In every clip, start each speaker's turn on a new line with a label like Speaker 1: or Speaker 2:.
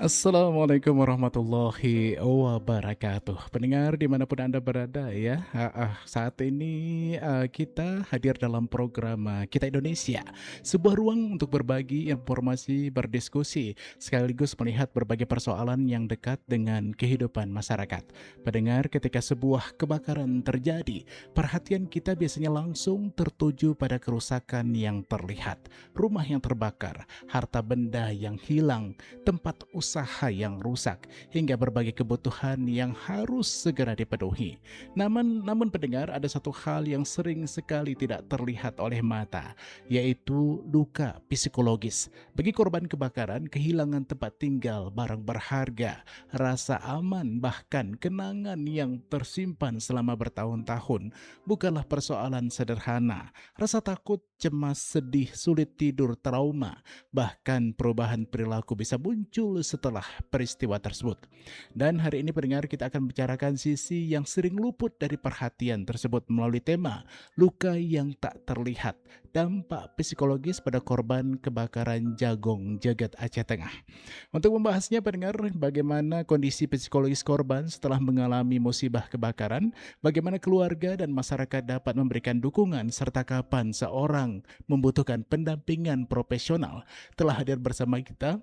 Speaker 1: Assalamualaikum warahmatullahi wabarakatuh. Pendengar dimanapun Anda berada ya, saat ini kita hadir dalam program Kita Indonesia, sebuah ruang untuk berbagi informasi, berdiskusi, sekaligus melihat berbagai persoalan yang dekat dengan kehidupan masyarakat. Pendengar, ketika sebuah kebakaran terjadi, perhatian kita biasanya langsung tertuju pada kerusakan yang terlihat, rumah yang terbakar, harta benda yang hilang, tempat usaha yang rusak, hingga berbagai kebutuhan yang harus segera dipenuhi. Namun pendengar, ada satu hal yang sering sekali tidak terlihat oleh mata, yaitu luka psikologis. Bagi korban kebakaran, kehilangan tempat tinggal, barang berharga, rasa aman, bahkan kenangan yang tersimpan selama bertahun-tahun bukanlah persoalan sederhana. Rasa takut, cemas, sedih, sulit tidur, trauma, bahkan perubahan perilaku bisa muncul setelah peristiwa tersebut. Dan hari ini pendengar, kita akan bicarakan sisi yang sering luput dari perhatian tersebut melalui tema luka yang tak terlihat, dampak psikologis pada korban kebakaran Jagong Jagat Aceh Tengah. Untuk membahasnya pendengar, bagaimana kondisi psikologis korban setelah mengalami musibah kebakaran, bagaimana keluarga dan masyarakat dapat memberikan dukungan, serta kapan seorang membutuhkan pendampingan profesional. Telah hadir bersama kita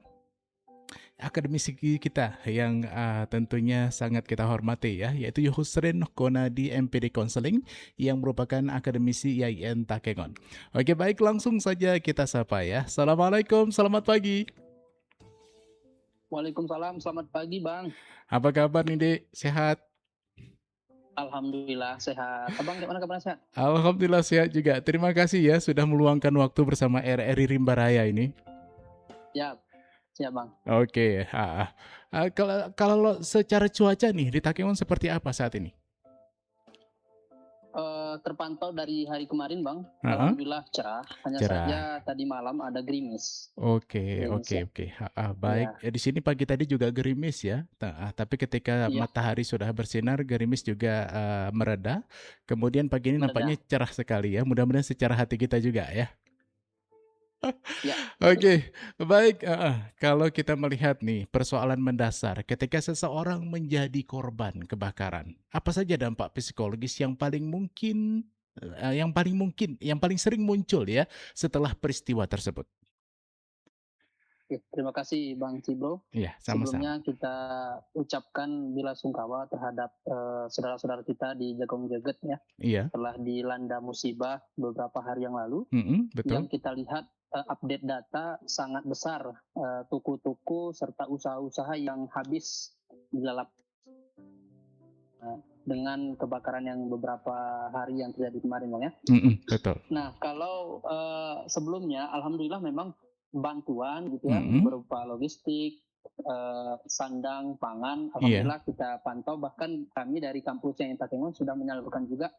Speaker 1: akademisi kita yang tentunya sangat kita hormati ya, yaitu Yusrin Konadi MPD Counseling yang merupakan akademisi IAIN Takengon. Oke, baik, langsung saja kita sapa ya. Assalamualaikum, selamat pagi.
Speaker 2: Waalaikumsalam, selamat pagi Bang.
Speaker 1: Apa kabar nih, Dek? Sehat?
Speaker 2: Alhamdulillah sehat. Abang gimana kabarnya sehat?
Speaker 1: Alhamdulillah sehat juga. Terima kasih ya sudah meluangkan waktu bersama RRI Rimba Raya ini.
Speaker 2: Ya, siap Bang.
Speaker 1: Oke, kalau kalau secara cuaca nih di Takengon seperti apa saat ini?
Speaker 2: Terpantau dari hari kemarin Bang,
Speaker 1: Heeh,
Speaker 2: alhamdulillah cerah, hanya
Speaker 1: cerah.
Speaker 2: saja tadi malam ada gerimis.
Speaker 1: Oke,
Speaker 2: Gerimis
Speaker 1: oke,
Speaker 2: ya.
Speaker 1: oke. Baik.
Speaker 2: Iya,
Speaker 1: Di sini pagi tadi juga gerimis ya. Tapi ketika
Speaker 2: iya,
Speaker 1: matahari sudah bersinar, gerimis juga mereda. Kemudian pagi ini nampaknya
Speaker 2: mereda.
Speaker 1: cerah sekali ya. Mudah-mudahan secara hati kita juga ya.
Speaker 2: Ya,
Speaker 1: Oke, baik, kalau kita melihat nih persoalan mendasar ketika seseorang menjadi korban kebakaran, apa saja dampak psikologis yang paling sering muncul ya setelah peristiwa tersebut?
Speaker 2: oke. Terima kasih Bang Cibro.
Speaker 1: Iya, sama-sama.
Speaker 2: Sebelumnya kita ucapkan bela sungkawa terhadap saudara-saudara kita di Jagong Jaget ya,
Speaker 1: Iya,
Speaker 2: setelah dilanda musibah beberapa hari yang lalu.
Speaker 1: betul.
Speaker 2: Yang kita lihat update data sangat besar, toko-toko serta usaha-usaha yang habis dilalap dengan kebakaran yang beberapa hari yang terjadi kemarin Bang ya.
Speaker 1: Betul.
Speaker 2: Nah kalau sebelumnya alhamdulillah memang bantuan gitu ya
Speaker 1: Mhm,
Speaker 2: berupa logistik, sandang, pangan,
Speaker 1: iya.
Speaker 2: alhamdulillah kita pantau, bahkan kami dari kampus yang Takengon sudah menyalurkan juga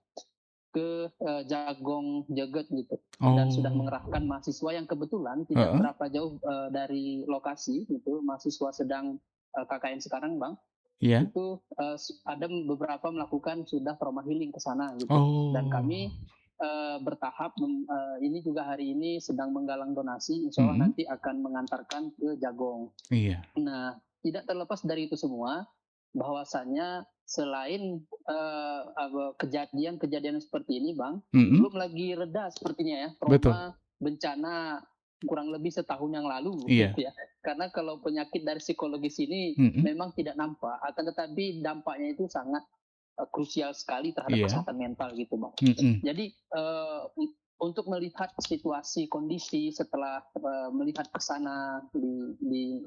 Speaker 2: ke Jagong Jeget gitu, dan sudah
Speaker 1: Oh,
Speaker 2: mengerahkan mahasiswa yang kebetulan tidak
Speaker 1: heeh,
Speaker 2: berapa jauh dari lokasi gitu, mahasiswa sedang KKN sekarang Bang,
Speaker 1: iya.
Speaker 2: itu ada beberapa melakukan sudah trauma healing ke sana gitu. Dan
Speaker 1: Oh,
Speaker 2: kami bertahap ini juga hari ini sedang menggalang donasi, insya Allah
Speaker 1: mhm,
Speaker 2: nanti akan mengantarkan ke Jagong.
Speaker 1: iya,
Speaker 2: Nah, tidak terlepas dari itu semua, bahwasannya selain kejadian-kejadian seperti ini, Bang,
Speaker 1: mhm,
Speaker 2: belum lagi reda sepertinya ya
Speaker 1: betul,
Speaker 2: trauma bencana kurang lebih setahun yang lalu
Speaker 1: iya,
Speaker 2: gitu ya. Karena kalau penyakit dari psikologis ini
Speaker 1: mhm,
Speaker 2: memang tidak nampak, akan tetapi dampaknya itu sangat krusial sekali terhadap
Speaker 1: iya,
Speaker 2: kesehatan mental gitu, Bang.
Speaker 1: mhm.
Speaker 2: Jadi untuk melihat situasi kondisi setelah melihat ke sana di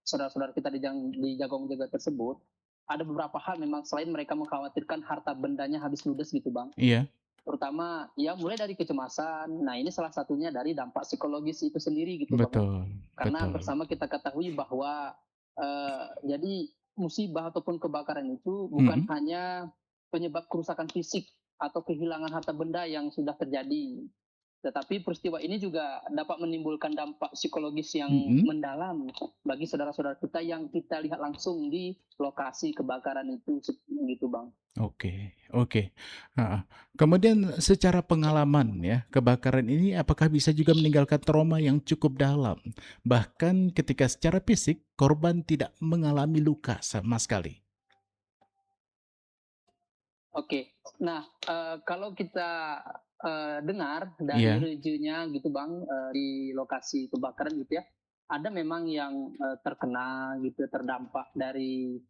Speaker 2: saudara-saudara kita di Jagong Jaga tersebut, ada beberapa hal memang selain mereka mengkhawatirkan harta bendanya habis ludes gitu Bang.
Speaker 1: Iya,
Speaker 2: Terutama ya mulai dari kecemasan. Nah, ini salah satunya dari dampak psikologis itu sendiri gitu Bang ya.
Speaker 1: betul,
Speaker 2: Karena
Speaker 1: betul.
Speaker 2: bersama kita ketahui bahwa jadi musibah ataupun kebakaran itu bukan
Speaker 1: Mhm,
Speaker 2: hanya penyebab kerusakan fisik atau kehilangan harta benda yang sudah terjadi. Tetapi peristiwa ini juga dapat menimbulkan dampak psikologis yang
Speaker 1: Mhm.
Speaker 2: mendalam bagi saudara-saudara kita yang kita lihat langsung di lokasi kebakaran itu, gitu Bang.
Speaker 1: Oke oke, heeh. Kemudian secara pengalaman ya, kebakaran ini apakah bisa juga meninggalkan trauma yang cukup dalam? Bahkan ketika secara fisik korban tidak mengalami luka sama sekali?
Speaker 2: Oke. Nah, kalau kita, dengar dari
Speaker 1: Iya
Speaker 2: reviewnya gitu Bang, di lokasi kebakaran gitu ya, ada memang yang, terkena gitu, terdampak dari,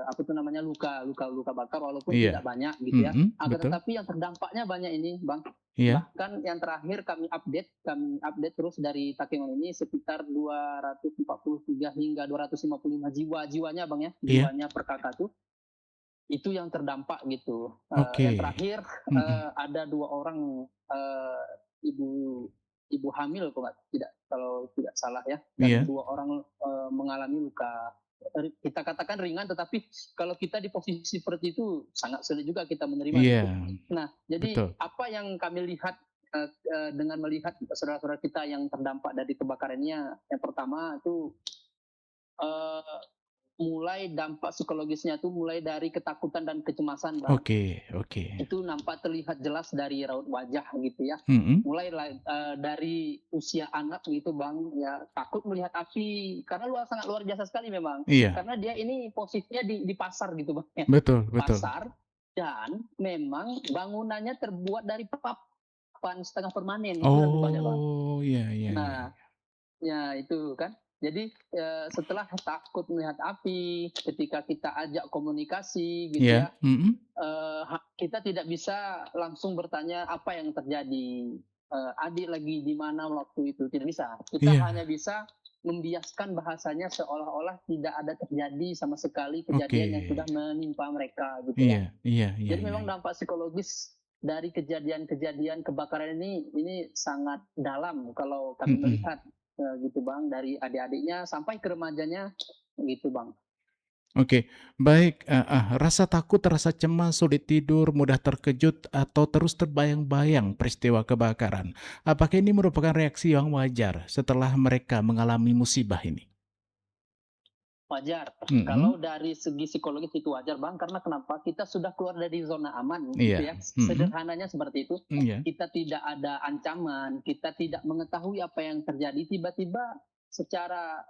Speaker 2: apa tuh namanya, luka bakar walaupun
Speaker 1: iya,
Speaker 2: tidak banyak gitu ya.
Speaker 1: mhm,
Speaker 2: Akan
Speaker 1: betul,
Speaker 2: tetapi yang terdampaknya banyak ini Bang.
Speaker 1: iya
Speaker 2: Bahkan yang terakhir kami update terus dari Takengon ini sekitar 243 hingga 255 jiwa jiwanya Bang ya,
Speaker 1: iya,
Speaker 2: jiwanya per kakak tuh itu yang terdampak gitu.
Speaker 1: oke,
Speaker 2: Yang terakhir,
Speaker 1: mhm,
Speaker 2: ada 2 orang, ibu ibu hamil kalau tidak salah ya, dan
Speaker 1: iya
Speaker 2: 2 orang, mengalami luka, kita katakan ringan, tetapi kalau kita di posisi seperti itu sangat sulit juga kita menerima
Speaker 1: iya,
Speaker 2: gitu. Nah, jadi
Speaker 1: betul,
Speaker 2: apa yang kami lihat, dengan melihat saudara-saudara kita yang terdampak dari kebakarannya, yang pertama itu, eee mulai dampak psikologisnya tuh mulai dari ketakutan dan kecemasan, Bang.
Speaker 1: oke oke,
Speaker 2: Itu nampak terlihat jelas dari raut wajah gitu ya.
Speaker 1: mhm,
Speaker 2: Mulai dari usia anak gitu, Bang, ya takut melihat api karena sangat luar biasa sekali memang.
Speaker 1: iya,
Speaker 2: Karena dia ini posisinya di pasar gitu, Bang, ya.
Speaker 1: betul betul,
Speaker 2: Pasar dan memang bangunannya terbuat dari papan setengah permanen, itu yang rupanya, Bang.
Speaker 1: oh, iya iya iya,
Speaker 2: Nah, ya itu kan. Jadi, setelah takut melihat api, ketika kita ajak komunikasi gitu
Speaker 1: iya,
Speaker 2: ya,
Speaker 1: mhm,
Speaker 2: kita tidak bisa langsung bertanya apa yang terjadi, "Adik lagi di mana waktu itu?" Tidak bisa. Kita hanya
Speaker 1: iya,
Speaker 2: bisa membiaskan bahasanya seolah-olah tidak ada terjadi sama sekali
Speaker 1: oke,
Speaker 2: kejadian yang sudah menimpa mereka gitu ya.
Speaker 1: iya iya iya
Speaker 2: Jadi
Speaker 1: iya
Speaker 2: memang
Speaker 1: iya,
Speaker 2: dampak psikologis dari kejadian-kejadian kebakaran ini sangat dalam kalau kami
Speaker 1: mhm.
Speaker 2: melihat, gitu Bang, dari adik-adiknya sampai ke remajanya, gitu Bang.
Speaker 1: Oke, baik, heeh, rasa takut, rasa cemas, sulit tidur, mudah terkejut, atau terus terbayang-bayang peristiwa kebakaran. Apakah ini merupakan reaksi yang wajar setelah mereka mengalami musibah ini?
Speaker 2: Wajar,
Speaker 1: Mhm,
Speaker 2: kalau dari segi psikologis itu wajar Bang, karena kenapa, kita sudah keluar dari zona aman gitu
Speaker 1: iya,
Speaker 2: ya,
Speaker 1: mhm,
Speaker 2: sederhananya seperti itu.
Speaker 1: iya
Speaker 2: Kita tidak ada ancaman, kita tidak mengetahui apa yang terjadi, tiba-tiba secara,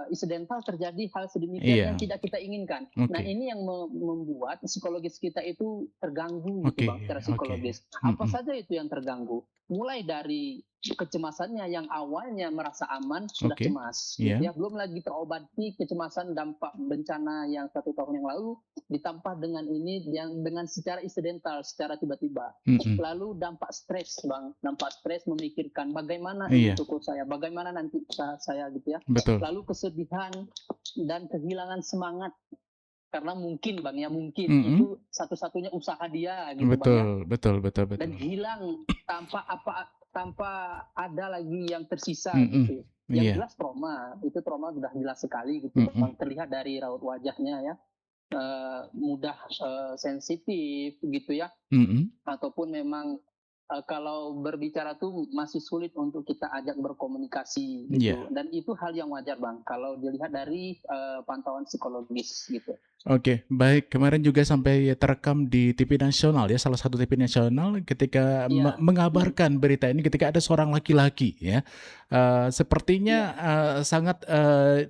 Speaker 2: insidental terjadi hal sedemikian yang
Speaker 1: iya,
Speaker 2: tidak kita inginkan. Nah
Speaker 1: oke
Speaker 2: ini yang membuat psikologis kita itu terganggu gitu
Speaker 1: oke
Speaker 2: Bang, secara
Speaker 1: oke,
Speaker 2: psikologis. Apa
Speaker 1: mhm,
Speaker 2: saja itu yang terganggu? Mulai dari kecemasannya yang awalnya merasa aman sudah
Speaker 1: oke,
Speaker 2: cemas gitu
Speaker 1: iya,
Speaker 2: ya, belum lagi terobati kecemasan dampak bencana yang 1 tahun yang lalu, ditambah dengan ini yang dengan secara insidental, secara tiba-tiba.
Speaker 1: mhm,
Speaker 2: Lalu dampak stres Bang, dampak stres memikirkan bagaimana ini
Speaker 1: iya,
Speaker 2: toko saya, bagaimana nanti usaha saya gitu ya.
Speaker 1: betul,
Speaker 2: Lalu kesedihan dan kehilangan semangat karena mungkin Bang ya, mungkin
Speaker 1: mhm,
Speaker 2: itu satu-satunya usaha dia gitu Bang ya,
Speaker 1: betul betul betul betul,
Speaker 2: dan hilang tanpa ada lagi yang tersisa
Speaker 1: mhm,
Speaker 2: gitu. Yang
Speaker 1: iya,
Speaker 2: jelas trauma, itu trauma sudah jelas sekali gitu
Speaker 1: mhm,
Speaker 2: Bang, terlihat dari raut wajahnya ya, mudah, sensitif gitu ya,
Speaker 1: mhm,
Speaker 2: ataupun memang, kalau berbicara tuh masih sulit untuk kita ajak berkomunikasi gitu,
Speaker 1: iya.
Speaker 2: dan itu hal yang wajar Bang, kalau dilihat dari, pantauan psikologis gitu.
Speaker 1: Oke, baik. Kemarin juga sampai terekam di TV nasional ya, salah satu TV nasional ketika
Speaker 2: Iya, mhm,
Speaker 1: mengabarkan berita ini ketika ada seorang laki-laki ya, sepertinya,
Speaker 2: iya,
Speaker 1: sangat,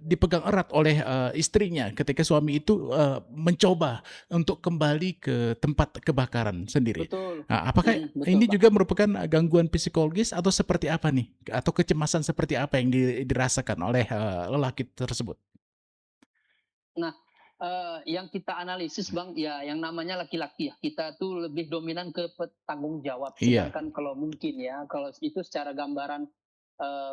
Speaker 1: dipegang erat oleh, istrinya ketika suami itu, mencoba untuk kembali ke tempat kebakaran sendiri.
Speaker 2: betul,
Speaker 1: Nah, apakah
Speaker 2: betul
Speaker 1: ini
Speaker 2: Bang.
Speaker 1: juga merupakan, gangguan psikologis atau seperti apa nih? Atau kecemasan seperti apa yang dirasakan oleh, lelaki tersebut?
Speaker 2: Nah, yang kita analisis Bang, ya yang namanya laki-laki ya, kita tuh lebih dominan ke tanggung jawab,
Speaker 1: Iya
Speaker 2: sedangkan kalau mungkin ya, kalau itu secara gambaran,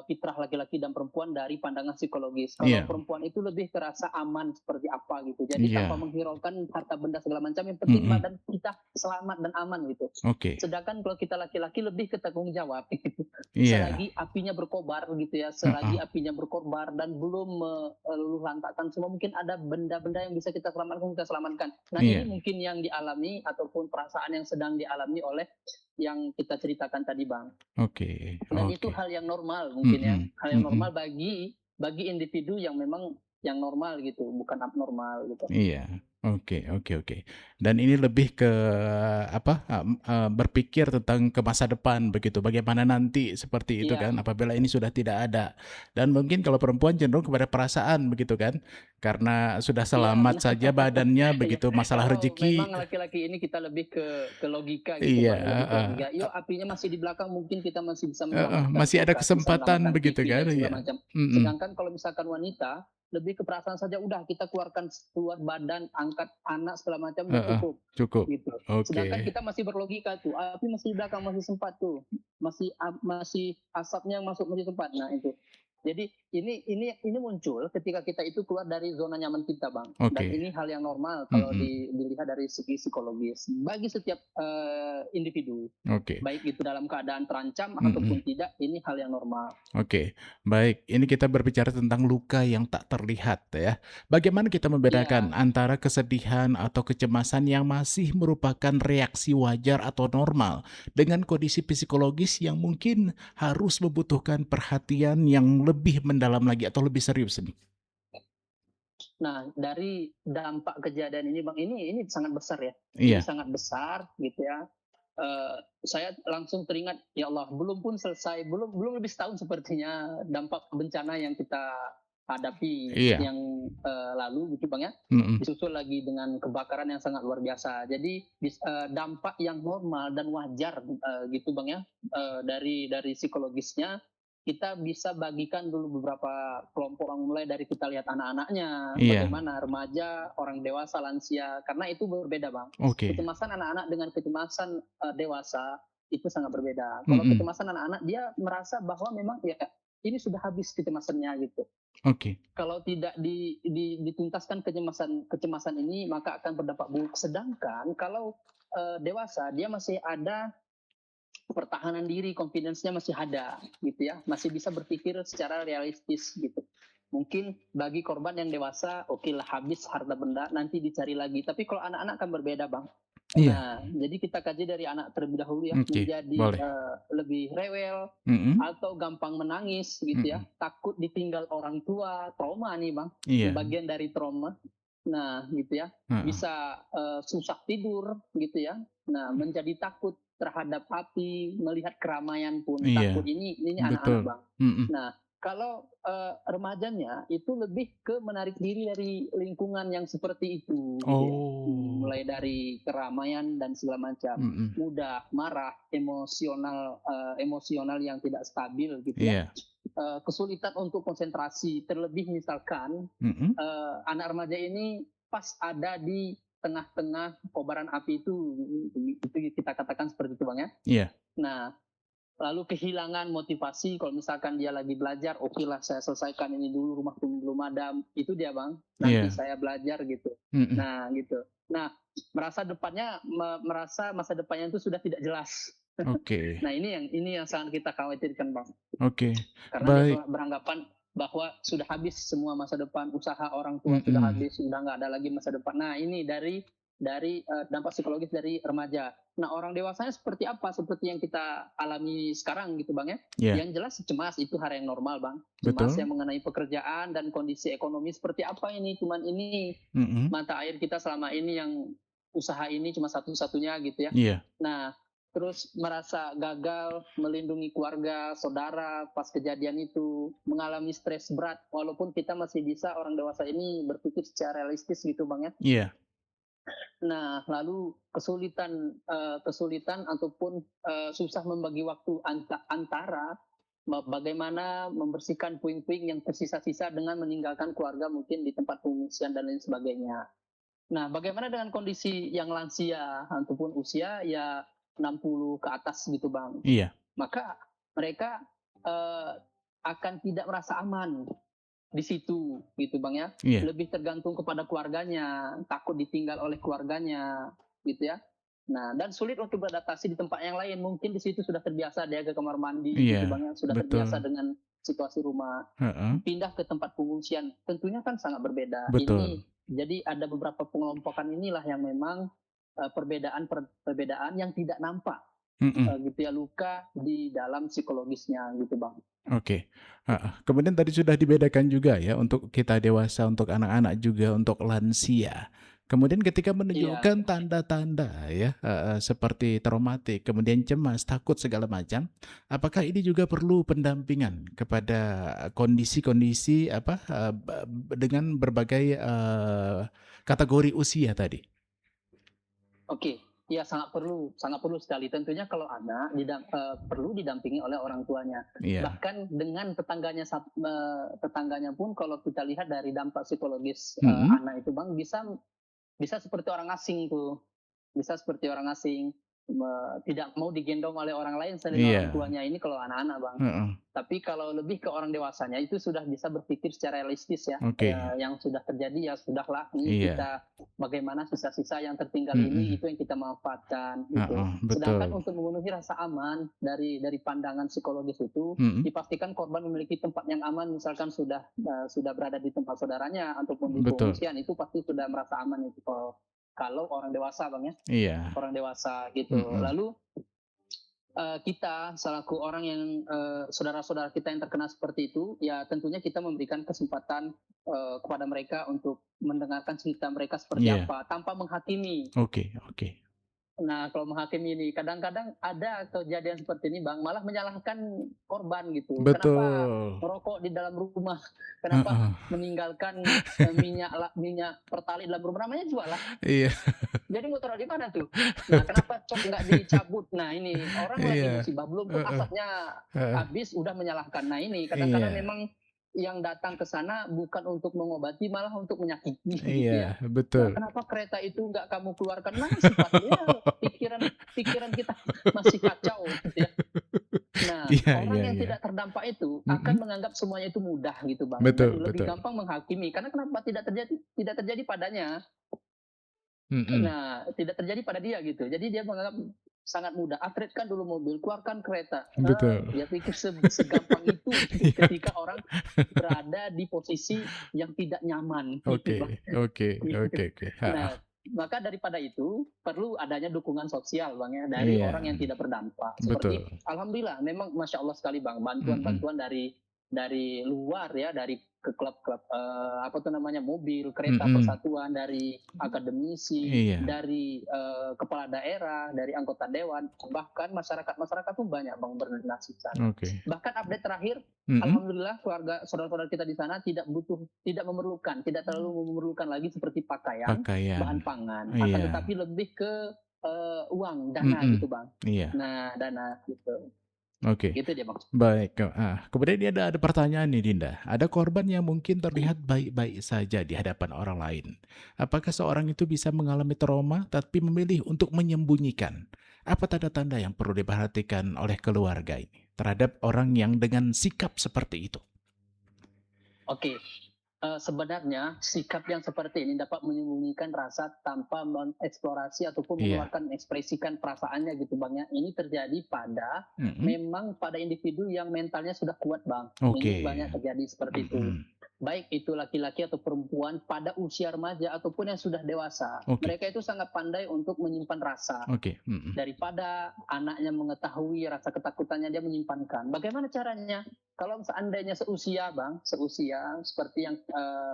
Speaker 2: fitrah laki-laki dan perempuan dari pandangan psikologis. Kalau
Speaker 1: iya
Speaker 2: perempuan itu lebih terasa aman seperti apa gitu, jadi tanpa
Speaker 1: iya,
Speaker 2: menghiraukan harta benda segala macam, yang penting
Speaker 1: mhm.
Speaker 2: badan kita selamat dan aman gitu.
Speaker 1: Oke,
Speaker 2: Sedangkan kalau kita laki-laki lebih ke tanggung jawab gitu.
Speaker 1: iya,
Speaker 2: Selagi apinya berkobar gitu ya,
Speaker 1: heeh,
Speaker 2: selagi apinya berkobar dan belum meluluh lantakkan semua, mungkin ada benda-benda yang bisa kita selamatkan. Nah ini
Speaker 1: iya,
Speaker 2: mungkin yang dialami ataupun perasaan yang sedang dialami oleh yang kita ceritakan tadi, Bang.
Speaker 1: Oke
Speaker 2: Dan itu
Speaker 1: oke.
Speaker 2: hal yang normal mungkin ya,
Speaker 1: Mhm
Speaker 2: hal yang
Speaker 1: mhm.
Speaker 2: normal bagi individu yang memang yang normal gitu, bukan abnormal gitu.
Speaker 1: Iya, oke oke oke. Dan ini lebih ke apa, berpikir tentang ke masa depan begitu, bagaimana nanti seperti itu kan
Speaker 2: Iya,
Speaker 1: apabila ini sudah tidak ada. Dan mungkin kalau perempuan cenderung kepada perasaan begitu kan, karena sudah
Speaker 2: iya
Speaker 1: selamat
Speaker 2: benar.
Speaker 1: saja badannya
Speaker 2: Iya,
Speaker 1: begitu, masalah
Speaker 2: kalau
Speaker 1: rezeki
Speaker 2: memang laki-laki ini kita lebih ke logika gitu
Speaker 1: iya,
Speaker 2: Bang, lebih ke
Speaker 1: heeh,
Speaker 2: logika, "Yuk apinya masih di belakang mungkin kita masih bisa
Speaker 1: heeh,
Speaker 2: menyelamatkan
Speaker 1: masih ada
Speaker 2: kulkas, bisa
Speaker 1: kesempatan
Speaker 2: menyelamatkan
Speaker 1: begitu
Speaker 2: TV
Speaker 1: kan,
Speaker 2: dan
Speaker 1: iya,
Speaker 2: segala macam."
Speaker 1: mhm,
Speaker 2: Sedangkan kalau misalkan wanita, lebih ke perasaan saja, udah kita keluarkan keluar badan, angkat anak segala macam udah
Speaker 1: heeh,
Speaker 2: cukup,
Speaker 1: cukup,
Speaker 2: gitu.
Speaker 1: oke,
Speaker 2: Sedangkan kita masih berlogika tuh, api masih di belakang, masih sempat tuh, masih asapnya masuk masih sempat. Nah itu. Jadi ini muncul ketika kita itu keluar dari zona nyaman kita, Bang. Dan
Speaker 1: oke,
Speaker 2: ini hal yang normal kalau
Speaker 1: mhm,
Speaker 2: dilihat dari segi psikologis bagi setiap individu,
Speaker 1: oke,
Speaker 2: baik itu dalam keadaan terancam
Speaker 1: mhm.
Speaker 2: ataupun tidak, ini hal yang normal.
Speaker 1: Oke, baik. Ini kita berbicara tentang luka yang tak terlihat ya. Bagaimana kita membedakan
Speaker 2: Iya.
Speaker 1: antara kesedihan atau kecemasan yang masih merupakan reaksi wajar atau normal dengan kondisi psikologis yang mungkin harus membutuhkan perhatian yang lebih mendalam lagi atau lebih serius nih?
Speaker 2: Nah, dari dampak kejadian ini, Bang, ini sangat besar ya. Ini
Speaker 1: Iya,
Speaker 2: sangat besar gitu ya. Saya langsung teringat, ya Allah, belum pun selesai, belum belum lebih setahun sepertinya dampak bencana yang kita hadapi
Speaker 1: iya,
Speaker 2: yang lalu gitu, Bang ya.
Speaker 1: mhm,
Speaker 2: Disusul lagi dengan kebakaran yang sangat luar biasa. Jadi dampak yang normal dan wajar gitu, Bang ya. Dari psikologisnya kita bisa bagikan dulu beberapa kelompok, mulai dari kita lihat anak-anaknya,
Speaker 1: iya,
Speaker 2: bagaimana remaja, orang dewasa, lansia, karena itu berbeda, Bang.
Speaker 1: oke,
Speaker 2: Kecemasan anak-anak dengan kecemasan dewasa itu sangat berbeda. Kalau
Speaker 1: mhm,
Speaker 2: kecemasan anak-anak, dia merasa bahwa memang ya ini sudah habis kecemasannya gitu.
Speaker 1: oke,
Speaker 2: Kalau tidak dituntaskan kecemasan kecemasan ini, maka akan berdampak buruk. Sedangkan kalau dewasa, dia masih ada pertahanan diri, confidence-nya masih ada gitu ya, masih bisa berpikir secara realistis gitu. Mungkin bagi korban yang dewasa, oke lah, habis harta benda, nanti dicari lagi. Tapi kalau anak-anak kan berbeda, Bang.
Speaker 1: iya,
Speaker 2: Nah, jadi kita kaji dari anak terlebih dahulu ya,
Speaker 1: oke,
Speaker 2: menjadi
Speaker 1: boleh,
Speaker 2: lebih rewel
Speaker 1: mhm,
Speaker 2: atau gampang menangis gitu ya,
Speaker 1: mhm,
Speaker 2: takut ditinggal orang tua, trauma nih, Bang,
Speaker 1: iya,
Speaker 2: bagian dari trauma. Nah, gitu ya,
Speaker 1: heeh,
Speaker 2: bisa susah tidur gitu ya. Nah, menjadi takut terhadap api, melihat keramaian pun takut.
Speaker 1: iya,
Speaker 2: Ini anak-anak,
Speaker 1: betul,
Speaker 2: Bang.
Speaker 1: mhm.
Speaker 2: Nah, kalau remajanya itu lebih ke menarik diri dari lingkungan yang seperti itu gitu ya.
Speaker 1: Oh,
Speaker 2: Mulai dari keramaian dan segala macam.
Speaker 1: mhm,
Speaker 2: Mudah marah, emosional yang tidak stabil gitu ya.
Speaker 1: iya,
Speaker 2: Kesulitan untuk konsentrasi, terlebih misalkan
Speaker 1: mhm,
Speaker 2: anak remaja ini pas ada di tengah-tengah kobaran api itu kita katakan seperti itu, Bang ya.
Speaker 1: iya,
Speaker 2: Nah, lalu kehilangan motivasi kalau misalkan dia lagi belajar, oke lah saya selesaikan ini dulu, rumah belum madam, itu dia, Bang, nanti
Speaker 1: iya,
Speaker 2: saya belajar gitu.
Speaker 1: mhm,
Speaker 2: Nah, gitu. Nah, merasa masa depannya itu sudah tidak jelas.
Speaker 1: oke
Speaker 2: Nah, ini yang sangat kita khawatirkan, Bang.
Speaker 1: oke,
Speaker 2: Karena dia
Speaker 1: baik,
Speaker 2: beranggapan bahwa sudah habis semua masa depan, usaha orang tua sudah
Speaker 1: mhm,
Speaker 2: habis, sudah nggak ada lagi masa depan. Nah, ini dari dampak psikologis dari remaja. Nah, orang dewasanya seperti apa? Seperti yang kita alami sekarang gitu, Bang ya.
Speaker 1: iya,
Speaker 2: Yang jelas cemas itu hal yang normal, Bang. Cemas
Speaker 1: betul,
Speaker 2: yang mengenai pekerjaan dan kondisi ekonomi seperti apa ini, cuman ini
Speaker 1: mhm,
Speaker 2: mata air kita selama ini yang usaha ini cuma satu-satunya gitu ya.
Speaker 1: iya,
Speaker 2: Nah, terus merasa gagal melindungi keluarga, saudara pas kejadian itu, mengalami stres berat walaupun kita masih bisa orang dewasa ini berpikir secara realistis gitu, Bang ya.
Speaker 1: iya,
Speaker 2: Nah, lalu kesulitan ataupun susah membagi waktu antara bagaimana membersihkan puing-puing yang tersisa-sisa dengan meninggalkan keluarga mungkin di tempat pengungsian dan lain sebagainya. Nah, bagaimana dengan kondisi yang lansia ataupun usia ya 60 ke atas gitu, Bang?
Speaker 1: iya,
Speaker 2: Maka mereka eee, akan tidak merasa aman di situ gitu, Bang, ya.
Speaker 1: iya,
Speaker 2: Lebih tergantung kepada keluarganya, takut ditinggal oleh keluarganya gitu ya. Nah, dan sulit untuk beradaptasi di tempat yang lain. Mungkin di situ sudah terbiasa dia ke kamar mandi gitu,
Speaker 1: iya,
Speaker 2: Bang, ya, sudah terbiasa
Speaker 1: betul,
Speaker 2: dengan situasi rumah.
Speaker 1: heeh,
Speaker 2: Pindah ke tempat pengungsian, tentunya kan sangat berbeda.
Speaker 1: betul,
Speaker 2: Jadi ada beberapa pengelompokan inilah yang memang perbedaan yang tidak nampak
Speaker 1: mhm.
Speaker 2: gitu ya, luka di dalam psikologisnya gitu, Bang.
Speaker 1: Oke, heeh. Kemudian tadi sudah dibedakan juga ya untuk kita dewasa, untuk anak-anak juga, untuk lansia. Kemudian ketika
Speaker 2: Iya,
Speaker 1: menunjukkan tanda-tanda ya, heeh, seperti traumatik, kemudian cemas, takut segala macam, apakah ini juga perlu pendampingan kepada kondisi-kondisi apa, dengan berbagai, kategori usia tadi?
Speaker 2: oke. Iya, sangat perlu sekali. Tentunya kalau anak perlu didampingi oleh orang tuanya.
Speaker 1: Iya,
Speaker 2: Bahkan dengan tetangganya pun kalau kita lihat dari dampak psikologis,
Speaker 1: mhm,
Speaker 2: anak itu, Bang, bisa bisa seperti orang asing tuh. Bisa seperti orang asing, tidak mau digendong oleh orang lain selain orang
Speaker 1: iya,
Speaker 2: tuanya, ini kalau anak-anak, Bang.
Speaker 1: heeh,
Speaker 2: Tapi kalau lebih ke orang dewasanya itu sudah bisa berpikir secara realistis ya,
Speaker 1: oke,
Speaker 2: yang sudah terjadi ya sudahlah, ini
Speaker 1: iya,
Speaker 2: kita bagaimana sisa-sisa yang tertinggal ini,
Speaker 1: mhm,
Speaker 2: itu yang kita manfaatkan gitu.
Speaker 1: heeh,
Speaker 2: Sedangkan
Speaker 1: betul,
Speaker 2: untuk memenuhi rasa aman dari pandangan psikologis itu,
Speaker 1: mhm,
Speaker 2: dipastikan korban memiliki tempat yang aman, misalkan sudah berada di tempat saudaranya ataupun di
Speaker 1: betul.
Speaker 2: pengungsian, itu pasti sudah merasa aman itu kalau kalau orang dewasa, Bang, ya,
Speaker 1: Iya,
Speaker 2: orang dewasa gitu.
Speaker 1: mhm,
Speaker 2: Lalu kita selaku orang yang saudara-saudara kita yang terkena seperti itu, ya tentunya kita memberikan kesempatan kepada mereka untuk mendengarkan cerita mereka seperti
Speaker 1: iya,
Speaker 2: apa tanpa menghakimi.
Speaker 1: oke, oke.
Speaker 2: Nah, kalau menghakimi ini kadang-kadang ada kejadian seperti ini, Bang, malah menyalahkan korban gitu. Kenapa
Speaker 1: Betul,
Speaker 2: merokok di dalam rumah? Kenapa
Speaker 1: heeh,
Speaker 2: meninggalkan minyak pertalite dalam rumah? Namanya juga lah.
Speaker 1: iya,
Speaker 2: Jadi mau taruh di mana tuh? Nah, kenapa cok nggak dicabut? Nah, ini orang lagi
Speaker 1: iya,
Speaker 2: musibah, belum pun
Speaker 1: heeh,
Speaker 2: asapnya
Speaker 1: heeh,
Speaker 2: habis udah menyalahkan. Nah, ini kadang-kadang
Speaker 1: iya,
Speaker 2: memang yang datang ke sana bukan untuk mengobati, malah untuk menyakiti gitu ya.
Speaker 1: iya,
Speaker 2: Nah,
Speaker 1: betul.
Speaker 2: kenapa kereta itu nggak kamu keluarkan? Memang sifatnya pikiran pikiran kita masih kacau gitu ya. Nah,
Speaker 1: Iya, iya,
Speaker 2: orang yang
Speaker 1: iya,
Speaker 2: tidak terdampak itu akan
Speaker 1: mhm,
Speaker 2: menganggap semuanya itu mudah gitu, Bang.
Speaker 1: betul,
Speaker 2: Jadi lebih
Speaker 1: betul,
Speaker 2: gampang menghakimi karena kenapa tidak terjadi padanya.
Speaker 1: mhm,
Speaker 2: Nah, tidak terjadi pada dia gitu. Jadi dia menganggap sangat mudah, "Upgrade-kan dulu mobil, keluarkan kereta."
Speaker 1: betul.
Speaker 2: Dia pikir segampang itu gitu
Speaker 1: Iya,
Speaker 2: ketika orang berada di posisi yang tidak nyaman gitu,
Speaker 1: oke,
Speaker 2: Bang.
Speaker 1: oke,
Speaker 2: Gitu.
Speaker 1: oke, oke, heeh,
Speaker 2: Nah, maka daripada itu perlu adanya dukungan sosial, Bang, ya, dari
Speaker 1: iya,
Speaker 2: orang yang tidak berdampak.
Speaker 1: betul,
Speaker 2: Seperti alhamdulillah memang masya Allah sekali, Bang,
Speaker 1: mhm,
Speaker 2: bantuan-bantuan dari luar ya, dari ke klub-klub, apa tuh namanya, mobil, kereta
Speaker 1: mhm,
Speaker 2: persatuan, dari akademisi,
Speaker 1: iya,
Speaker 2: dari, kepala daerah, dari anggota dewan, bahkan masyarakat-masyarakat pun banyak, Bang, berdonasi ke sana.
Speaker 1: oke,
Speaker 2: Bahkan update terakhir,
Speaker 1: mhm,
Speaker 2: alhamdulillah keluarga saudara-saudara kita di sana tidak terlalu memerlukan lagi seperti pakaian,
Speaker 1: pakaian,
Speaker 2: bahan pangan, akan
Speaker 1: iya,
Speaker 2: tetapi lebih ke, uang, dana
Speaker 1: mhm,
Speaker 2: gitu, Bang.
Speaker 1: iya,
Speaker 2: Nah, dana gitu.
Speaker 1: oke.
Speaker 2: Gitu dia, Bang.
Speaker 1: Baik, kemudian ini ada pertanyaan nih Dinda, ada korban yang mungkin terlihat baik-baik saja di hadapan orang lain. Apakah seorang itu bisa mengalami trauma tapi memilih untuk menyembunyikan? Apa tanda-tanda yang perlu diperhatikan oleh keluarga ini terhadap orang yang dengan sikap seperti itu?
Speaker 2: Oke, sebenarnya sikap yang seperti ini dapat menyembunyikan rasa tanpa mengeksplorasi ataupun
Speaker 1: Iya,
Speaker 2: mengekspresikan perasaannya gitu, Bang, ya. Ini terjadi
Speaker 1: mhm,
Speaker 2: memang pada individu yang mentalnya sudah kuat, Bang.
Speaker 1: oke,
Speaker 2: Ini banyak terjadi seperti itu.
Speaker 1: mhm,
Speaker 2: Baik itu laki-laki atau perempuan pada usia remaja ataupun yang sudah dewasa.
Speaker 1: oke,
Speaker 2: Mereka itu sangat pandai untuk menyimpan rasa.
Speaker 1: oke, mhm,
Speaker 2: Daripada anaknya mengetahui rasa ketakutannya, dia menyimpankan. Bagaimana caranya? Kalau seandainya seusia, Bang, seusia seperti yang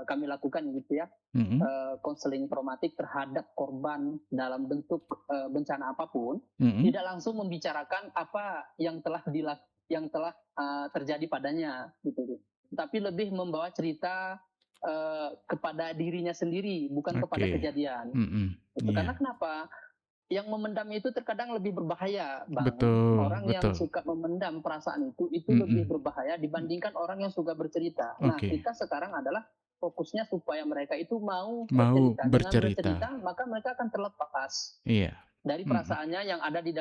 Speaker 2: kami lakukan gitu ya,
Speaker 1: mhm,
Speaker 2: konseling traumatik terhadap korban dalam bentuk bencana apapun,
Speaker 1: mhm,
Speaker 2: tidak langsung membicarakan apa yang telah terjadi padanya, gitu. Tapi lebih membawa cerita kepada dirinya sendiri, bukan kepada
Speaker 1: oke,
Speaker 2: kejadian.
Speaker 1: mhm,
Speaker 2: Gitu.
Speaker 1: iya,
Speaker 2: Karena kenapa? Yang memendam itu terkadang lebih berbahaya, Bang.
Speaker 1: betul,
Speaker 2: Orang yang
Speaker 1: betul,
Speaker 2: suka memendam perasaan itu lebih
Speaker 1: mhm,
Speaker 2: berbahaya dibandingkan orang yang suka bercerita. Nah,
Speaker 1: oke.
Speaker 2: kita sekarang adalah fokusnya supaya mereka itu mau
Speaker 1: Mau
Speaker 2: bercerita. Dengan
Speaker 1: bercerita,
Speaker 2: bercerita, maka mereka akan terlepas
Speaker 1: iya,
Speaker 2: dari
Speaker 1: mhm,
Speaker 2: perasaannya yang ada di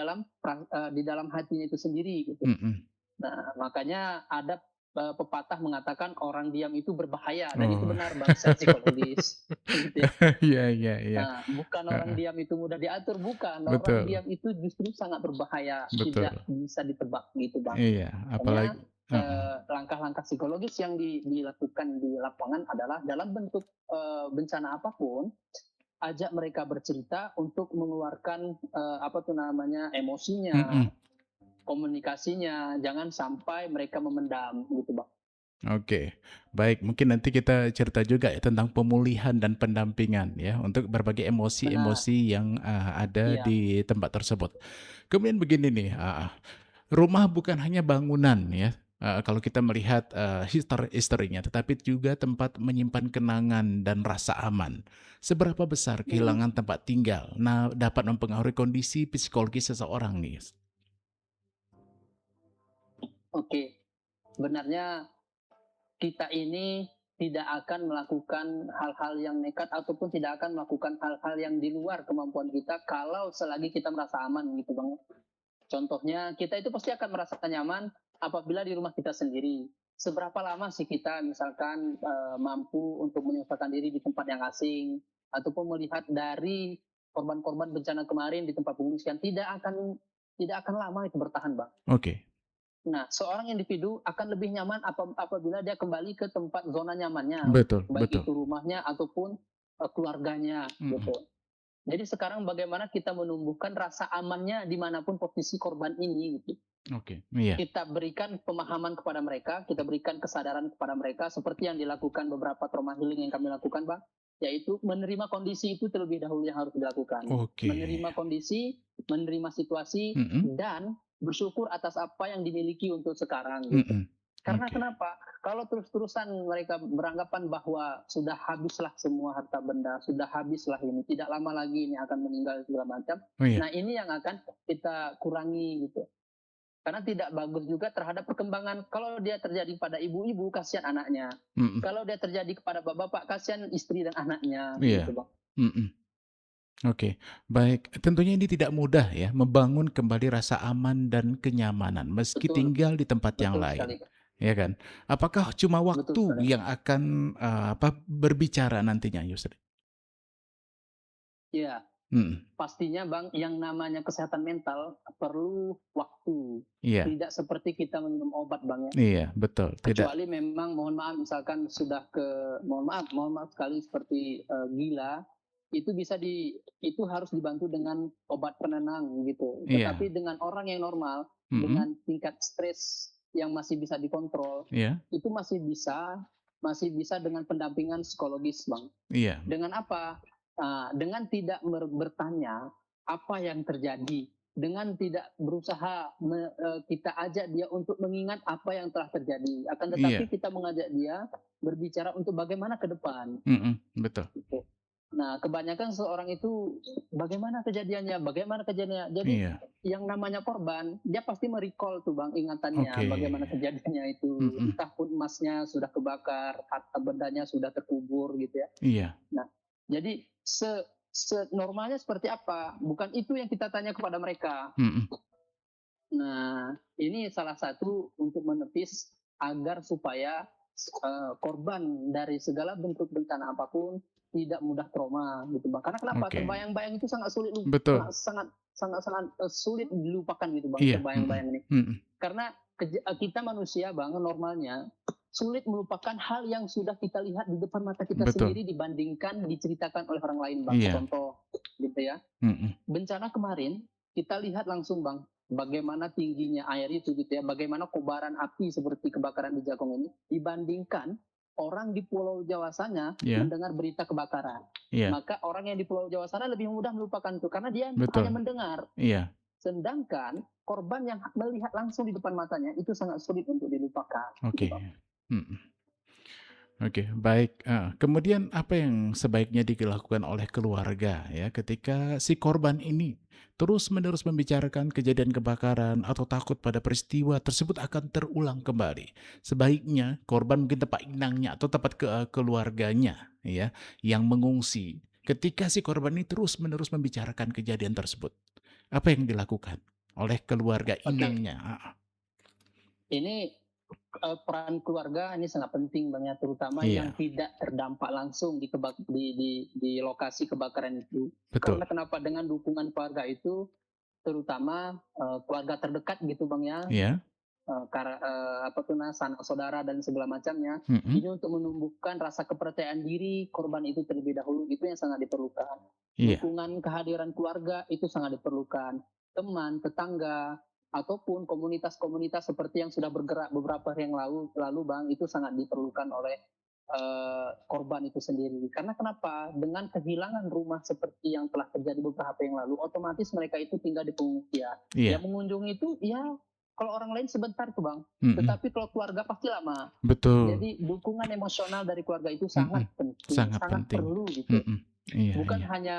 Speaker 2: dalam hatinya itu sendiri gitu.
Speaker 1: mhm,
Speaker 2: Nah, makanya ada pepatah mengatakan orang diam itu berbahaya dan itu
Speaker 1: oh,
Speaker 2: benar, Bang, secara psikologis gitu ya.
Speaker 1: iya, iya, iya,
Speaker 2: Nah, bukan orang
Speaker 1: heeh,
Speaker 2: diam itu mudah diatur, bukan. Orang
Speaker 1: betul,
Speaker 2: diam itu justru sangat berbahaya, tidak
Speaker 1: betul,
Speaker 2: bisa ditebak gitu, Bang.
Speaker 1: iya, apalagi
Speaker 2: Makanya
Speaker 1: heeh,
Speaker 2: langkah-langkah psikologis yang dilakukan di lapangan adalah dalam bentuk bencana apapun, ajak mereka bercerita untuk mengeluarkan, apa tuh namanya, emosinya,
Speaker 1: Mhm.
Speaker 2: komunikasinya, jangan sampai mereka memendam gitu, Bang.
Speaker 1: Oke, baik. Mungkin nanti kita cerita juga ya tentang pemulihan dan pendampingan ya untuk berbagai
Speaker 2: Benar,
Speaker 1: emosi-emosi yang ada
Speaker 2: iya,
Speaker 1: di tempat tersebut. Kemudian begini nih, rumah bukan hanya bangunan ya, kalau kita melihat historinya, tetapi juga tempat menyimpan kenangan dan rasa aman. Seberapa besar
Speaker 2: mhm,
Speaker 1: kehilangan tempat tinggal, nah dapat mempengaruhi kondisi psikologis seseorang nih?
Speaker 2: oke. Sebenarnya kita ini tidak akan melakukan hal-hal yang nekat ataupun tidak akan melakukan hal-hal yang di luar kemampuan kita kalau selagi kita merasa aman gitu, Bang. Contohnya kita itu pasti akan merasa nyaman apabila di rumah kita sendiri. Seberapa lama sih kita misalkan, mampu untuk menyesuaikan diri di tempat yang asing, ataupun melihat dari korban-korban bencana kemarin di tempat pengungsian, tidak akan lama itu bertahan, Bang.
Speaker 1: Oke,
Speaker 2: Nah, seorang individu akan lebih nyaman apabila dia kembali ke tempat zona nyamannya,
Speaker 1: betul
Speaker 2: baik
Speaker 1: betul.
Speaker 2: itu rumahnya ataupun, keluarganya,
Speaker 1: Mhm,
Speaker 2: gitu. Jadi sekarang bagaimana kita menumbuhkan rasa amannya dimanapun posisi korban ini, gitu.
Speaker 1: oke, iya,
Speaker 2: Kita berikan pemahaman kepada mereka, kita berikan kesadaran kepada mereka seperti yang dilakukan beberapa trauma healing yang kami lakukan, Bang, yaitu menerima kondisi itu terlebih dahulu yang harus dilakukan.
Speaker 1: oke,
Speaker 2: Menerima kondisi, menerima situasi,
Speaker 1: mhm
Speaker 2: dan bersyukur atas apa yang dimiliki untuk sekarang, gitu.
Speaker 1: mhm,
Speaker 2: Karena
Speaker 1: oke,
Speaker 2: kenapa? Kalau terus-terusan mereka beranggapan bahwa sudah habislah semua harta benda, sudah habislah ini, tidak lama lagi ini akan meninggal segala macam.
Speaker 1: oh iya,
Speaker 2: Nah, ini yang akan kita kurangi gitu. Karena tidak bagus juga terhadap perkembangan. Kalau dia terjadi pada ibu-ibu, kasihan anaknya.
Speaker 1: mhm,
Speaker 2: Kalau dia terjadi kepada bapak-bapak, kasihan istri dan anaknya,
Speaker 1: iya,
Speaker 2: gitu, Bang.
Speaker 1: mhm, oke, baik. Tentunya ini tidak mudah ya, membangun kembali rasa aman dan kenyamanan meski
Speaker 2: Betul,
Speaker 1: tinggal di tempat yang
Speaker 2: betul sekali.
Speaker 1: lain, ya kan? Apakah cuma
Speaker 2: Betul
Speaker 1: waktu
Speaker 2: sekali.
Speaker 1: yang akan, berbicara nantinya, Yusri?
Speaker 2: Iya,
Speaker 1: Mhm,
Speaker 2: pastinya, Bang, yang namanya kesehatan mental perlu waktu.
Speaker 1: iya
Speaker 2: Tidak seperti kita minum obat, Bang, ya.
Speaker 1: iya, betul, tidak
Speaker 2: Kecuali memang mohon maaf misalkan sudah mohon maaf sekali seperti, gila, itu harus dibantu dengan obat penenang gitu.
Speaker 1: iya,
Speaker 2: Tetapi dengan orang yang normal,
Speaker 1: mhm,
Speaker 2: dengan tingkat stres yang masih bisa dikontrol,
Speaker 1: iya
Speaker 2: itu masih bisa dengan pendampingan psikologis, Bang.
Speaker 1: iya
Speaker 2: Dengan apa? Dengan tidak bertanya apa yang terjadi, dengan tidak berusaha kita ajak dia untuk mengingat apa yang telah terjadi. Akan tetapi
Speaker 1: iya,
Speaker 2: kita mengajak dia berbicara untuk bagaimana ke depan,
Speaker 1: mhm, betul,
Speaker 2: gitu. Nah, kebanyakan seorang itu bagaimana kejadiannya, bagaimana kejadiannya. Jadi
Speaker 1: iya,
Speaker 2: yang namanya korban, dia pasti merecall tuh, Bang, ingatannya
Speaker 1: oke,
Speaker 2: bagaimana kejadiannya itu.
Speaker 1: mhm,
Speaker 2: Entah pun emasnya sudah kebakar, harta bendanya sudah terkubur gitu ya.
Speaker 1: iya,
Speaker 2: Nah, jadi normalnya seperti apa, bukan itu yang kita tanya kepada mereka.
Speaker 1: mhm,
Speaker 2: Nah, ini salah satu untuk menepis agar supaya, korban dari segala bentuk bencana apapun tidak mudah trauma gitu, Bang. Karena kenapa?
Speaker 1: oke,
Speaker 2: Terbayang-bayang itu sangat sulit
Speaker 1: betul,
Speaker 2: sangat sangat sangat, sulit dilupakan gitu, Bang,
Speaker 1: iya, mhm
Speaker 2: terbayang-bayang ini.
Speaker 1: mhm,
Speaker 2: Karena kita manusia, Bang, normalnya sulit melupakan hal yang sudah kita lihat di depan mata kita
Speaker 1: betul,
Speaker 2: sendiri dibandingkan diceritakan oleh orang lain, Bang.
Speaker 1: iya,
Speaker 2: Contoh gitu ya,
Speaker 1: mhm,
Speaker 2: bencana kemarin kita lihat langsung, Bang, bagaimana tingginya air itu gitu ya, bagaimana kobaran api seperti kebakaran di Jagong ini dibandingkan orang di Pulau Jawa sana
Speaker 1: iya
Speaker 2: mendengar berita kebakaran.
Speaker 1: iya,
Speaker 2: Maka orang yang di Pulau Jawa sana lebih mudah melupakan itu karena dia hanya
Speaker 1: betul,
Speaker 2: mendengar.
Speaker 1: iya,
Speaker 2: Sedangkan korban yang melihat langsung di depan matanya itu sangat sulit untuk dilupakan, gitu,
Speaker 1: oke,
Speaker 2: Bang.
Speaker 1: mhm. Oke, baik, kemudian apa yang sebaiknya dilakukan oleh keluarga ya, ketika si korban ini terus-menerus membicarakan kejadian kebakaran atau takut pada peristiwa tersebut akan terulang kembali? Sebaiknya korban mungkin tempat inangnya atau tempat keluarganya ya, yang mengungsi. Ketika si korban ini terus-menerus membicarakan kejadian tersebut, apa yang dilakukan oleh keluarga
Speaker 2: Oke,
Speaker 1: inangnya? Heeh.
Speaker 2: ini, peran keluarga ini sangat penting, Bang, ya, terutama yang
Speaker 1: Iya,
Speaker 2: tidak terdampak langsung di lokasi kebakaran itu.
Speaker 1: betul.
Speaker 2: Karena kenapa? Dengan dukungan keluarga itu, terutama, keluarga terdekat gitu, Bang, ya,
Speaker 1: Iya?
Speaker 2: apa tuh sanak saudara dan segala macamnya.
Speaker 1: Mhm.
Speaker 2: Ini untuk menumbuhkan rasa kepercayaan diri korban itu terlebih dahulu, itu yang sangat diperlukan.
Speaker 1: Iya.
Speaker 2: Dukungan kehadiran keluarga itu sangat diperlukan. Teman, tetangga, ataupun komunitas-komunitas seperti yang sudah bergerak beberapa hari yang lalu Bang, itu sangat diperlukan oleh korban itu sendiri. Karena kenapa? Dengan kehilangan rumah seperti yang telah terjadi beberapa yang lalu, otomatis mereka itu tinggal di pengungsian.
Speaker 1: Iya.
Speaker 2: Yang mengunjungi itu ya kalau orang lain sebentar tuh Bang,
Speaker 1: Mhm.
Speaker 2: tetapi kalau keluarga pasti lama.
Speaker 1: Betul.
Speaker 2: Jadi dukungan emosional dari keluarga itu sangat
Speaker 1: Mhm.
Speaker 2: penting,
Speaker 1: Sangat
Speaker 2: sangat
Speaker 1: penting.
Speaker 2: perlu gitu.
Speaker 1: Mhm. Iya
Speaker 2: Bukan
Speaker 1: iya.
Speaker 2: hanya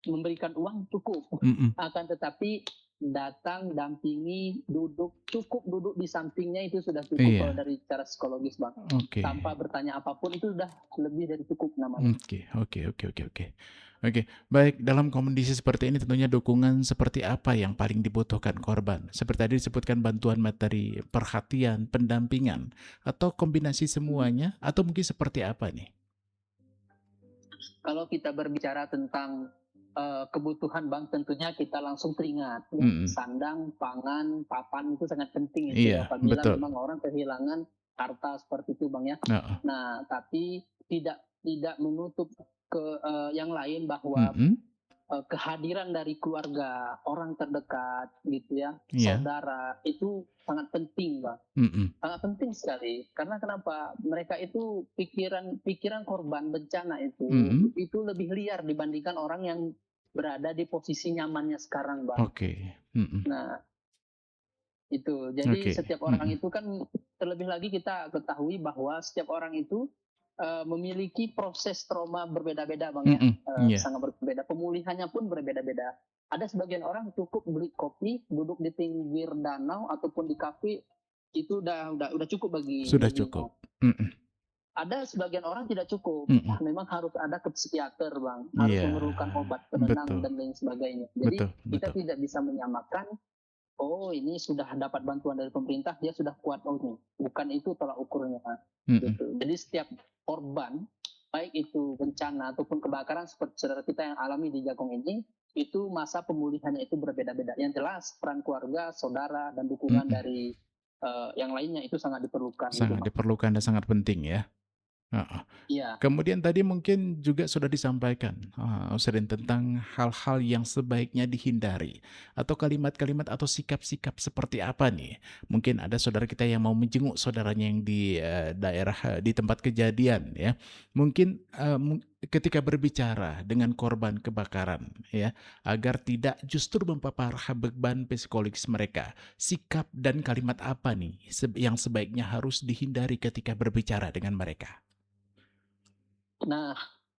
Speaker 2: memberikan uang cukup,
Speaker 1: Mhm.
Speaker 2: akan tetapi datang, dampingi, cukup duduk di sampingnya itu sudah cukup kalau
Speaker 1: Iya.
Speaker 2: dari cara psikologis Bang.
Speaker 1: Oke.
Speaker 2: Tanpa bertanya apapun itu sudah lebih dari cukup namanya.
Speaker 1: Oke oke oke oke oke. Oke, baik dalam kondisi seperti ini tentunya dukungan seperti apa yang paling dibutuhkan korban? Seperti tadi disebutkan bantuan materi, perhatian, pendampingan, atau kombinasi
Speaker 2: Mhm.
Speaker 1: semuanya, atau mungkin seperti apa nih?
Speaker 2: Kalau kita berbicara tentang, kebutuhan Bang, tentunya kita langsung teringat ya,
Speaker 1: Mhm.
Speaker 2: sandang, pangan, papan itu sangat penting itu
Speaker 1: Iya,
Speaker 2: apabila
Speaker 1: betul.
Speaker 2: memang orang kehilangan harta seperti itu Bang ya.
Speaker 1: Heeh.
Speaker 2: Nah, tapi tidak menutup yang lain bahwa,
Speaker 1: Mhm.
Speaker 2: kehadiran dari keluarga, orang terdekat gitu ya,
Speaker 1: Iya.
Speaker 2: saudara, itu sangat penting Bang.
Speaker 1: Mhm.
Speaker 2: Sangat penting sekali, karena kenapa? Mereka itu pikiran korban bencana
Speaker 1: Mhm.
Speaker 2: itu lebih liar dibandingkan orang yang berada di posisi nyamannya sekarang, Bang.
Speaker 1: Oke. Mhm.
Speaker 2: Nah, itu. Jadi
Speaker 1: Oke.
Speaker 2: setiap orang
Speaker 1: Mhm.
Speaker 2: itu kan terlebih lagi kita ketahui bahwa setiap orang itu, memiliki proses trauma berbeda-beda, Bang, ya,
Speaker 1: Mhm. Iya.
Speaker 2: sangat berbeda. Pemulihannya pun berbeda-beda. Ada sebagian orang cukup beli kopi, duduk di pinggir danau ataupun di kafe, itu udah cukup
Speaker 1: Sudah
Speaker 2: baginya.
Speaker 1: cukup. Mhm.
Speaker 2: Ada sebagian orang tidak cukup,
Speaker 1: Mhm.
Speaker 2: memang harus ada ke psikiater Bang, harus
Speaker 1: Iya.
Speaker 2: memerlukan obat penenang
Speaker 1: Betul.
Speaker 2: dan lain sebagainya. Jadi
Speaker 1: Betul
Speaker 2: kita
Speaker 1: betul.
Speaker 2: tidak bisa menyamakan, "Oh ini sudah dapat bantuan dari pemerintah, dia sudah kuat." Oh ini, bukan itu tolak ukurnya,
Speaker 1: Mhm.
Speaker 2: gitu. Jadi setiap korban, baik itu bencana ataupun kebakaran seperti saudara kita yang alami di Jagong ini, itu masa pemulihannya itu berbeda-beda. Yang jelas peran keluarga, saudara, dan dukungan
Speaker 1: Mhm.
Speaker 2: dari, yang lainnya itu sangat diperlukan gitu
Speaker 1: Sangat
Speaker 2: Bang.
Speaker 1: diperlukan dan sangat penting ya. Heeh.
Speaker 2: Iya.
Speaker 1: Kemudian tadi mungkin juga sudah disampaikan, sering tentang hal-hal yang sebaiknya dihindari, atau kalimat-kalimat atau sikap-sikap seperti apa nih? Mungkin ada saudara kita yang mau menjenguk saudaranya yang di, daerah, di tempat kejadian ya. Mungkin, ketika berbicara dengan korban kebakaran ya, agar tidak justru memperparah beban psikologis mereka, sikap dan kalimat apa nih yang sebaiknya harus dihindari ketika berbicara dengan mereka?
Speaker 2: Nah,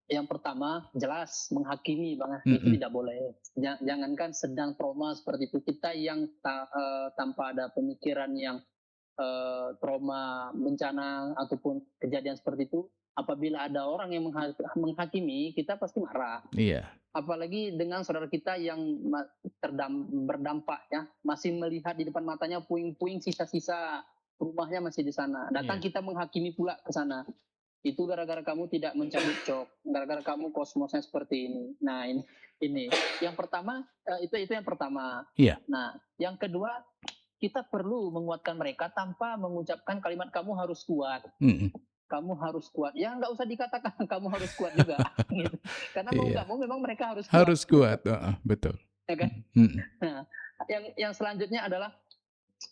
Speaker 2: yang pertama jelas menghakimi Bang, itu
Speaker 1: Mhm.
Speaker 2: tidak boleh. Jangankan sedang trauma seperti itu, kita yang tanpa ada pemikiran yang, trauma bencana ataupun kejadian seperti itu, apabila ada orang yang menghakimi, kita pasti marah.
Speaker 1: Iya.
Speaker 2: Apalagi dengan saudara kita yang berdampak ya, masih melihat di depan matanya puing-puing sisa-sisa rumahnya masih di sana. Datang
Speaker 1: Iya.
Speaker 2: kita menghakimi pula ke sana. Itu gara-gara kamu tidak mencabut cok, gara-gara kamu kosmosnya seperti ini. Nah ini. Yang pertama, itu yang pertama.
Speaker 1: Iya.
Speaker 2: Nah, yang kedua, kita perlu menguatkan mereka tanpa mengucapkan kalimat kamu harus kuat,
Speaker 1: Mhm.
Speaker 2: kamu harus kuat. Ya nggak usah dikatakan kamu harus kuat juga, gitu. Karena mau
Speaker 1: Iya.
Speaker 2: nggak mau memang mereka harus kuat,
Speaker 1: Harus
Speaker 2: gitu.
Speaker 1: kuat, heeh, betul.
Speaker 2: Ya kan?
Speaker 1: Mhm mhm.
Speaker 2: Nah, yang selanjutnya adalah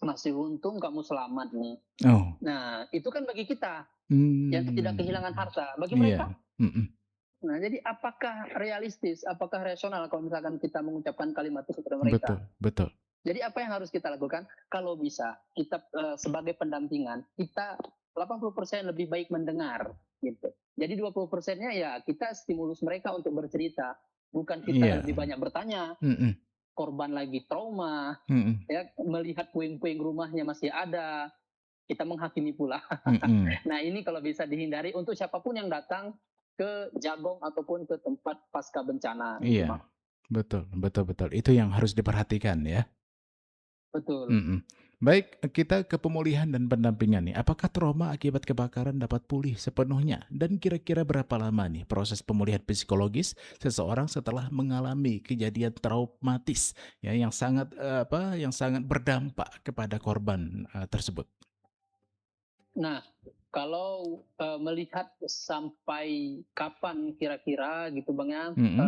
Speaker 2: masih untung kamu selamat nih.
Speaker 1: Oh.
Speaker 2: Nah, itu kan bagi kita yang tidak
Speaker 1: Mmm.
Speaker 2: kehilangan harta. Bagi
Speaker 1: Iya.
Speaker 2: mereka.
Speaker 1: Mhm.
Speaker 2: Nah, jadi apakah realistis, apakah rasional kalau misalkan kita mengucapkan kalimat itu kepada mereka?
Speaker 1: Betul betul.
Speaker 2: Jadi apa yang harus kita lakukan? Kalau bisa kita sebagai pendampingan, kita 80% lebih baik mendengar gitu. Jadi 20%-nya ya kita stimulus mereka untuk bercerita, bukan kita
Speaker 1: Iya.
Speaker 2: lebih banyak bertanya,
Speaker 1: Mhm
Speaker 2: korban lagi trauma,
Speaker 1: mhm
Speaker 2: ya melihat puing-puing rumahnya masih ada, kita menghakimi pula.
Speaker 1: mhm.
Speaker 2: Nah, ini kalau bisa dihindari untuk siapapun yang datang ke Jagong ataupun ke tempat pasca bencana gitu,
Speaker 1: Iya.
Speaker 2: Bang.
Speaker 1: Betul betul betul. Itu yang harus diperhatikan ya.
Speaker 2: Betul.
Speaker 1: Mhm. Baik, kita ke pemulihan dan pendampingan nih. Apakah trauma akibat kebakaran dapat pulih sepenuhnya? Dan kira-kira berapa lama nih proses pemulihan psikologis seseorang setelah mengalami kejadian traumatis ya yang sangat yang sangat berdampak kepada korban tersebut?
Speaker 2: Nah, kalau, melihat sampai kapan kira-kira gitu Bang ya,
Speaker 1: Mhm,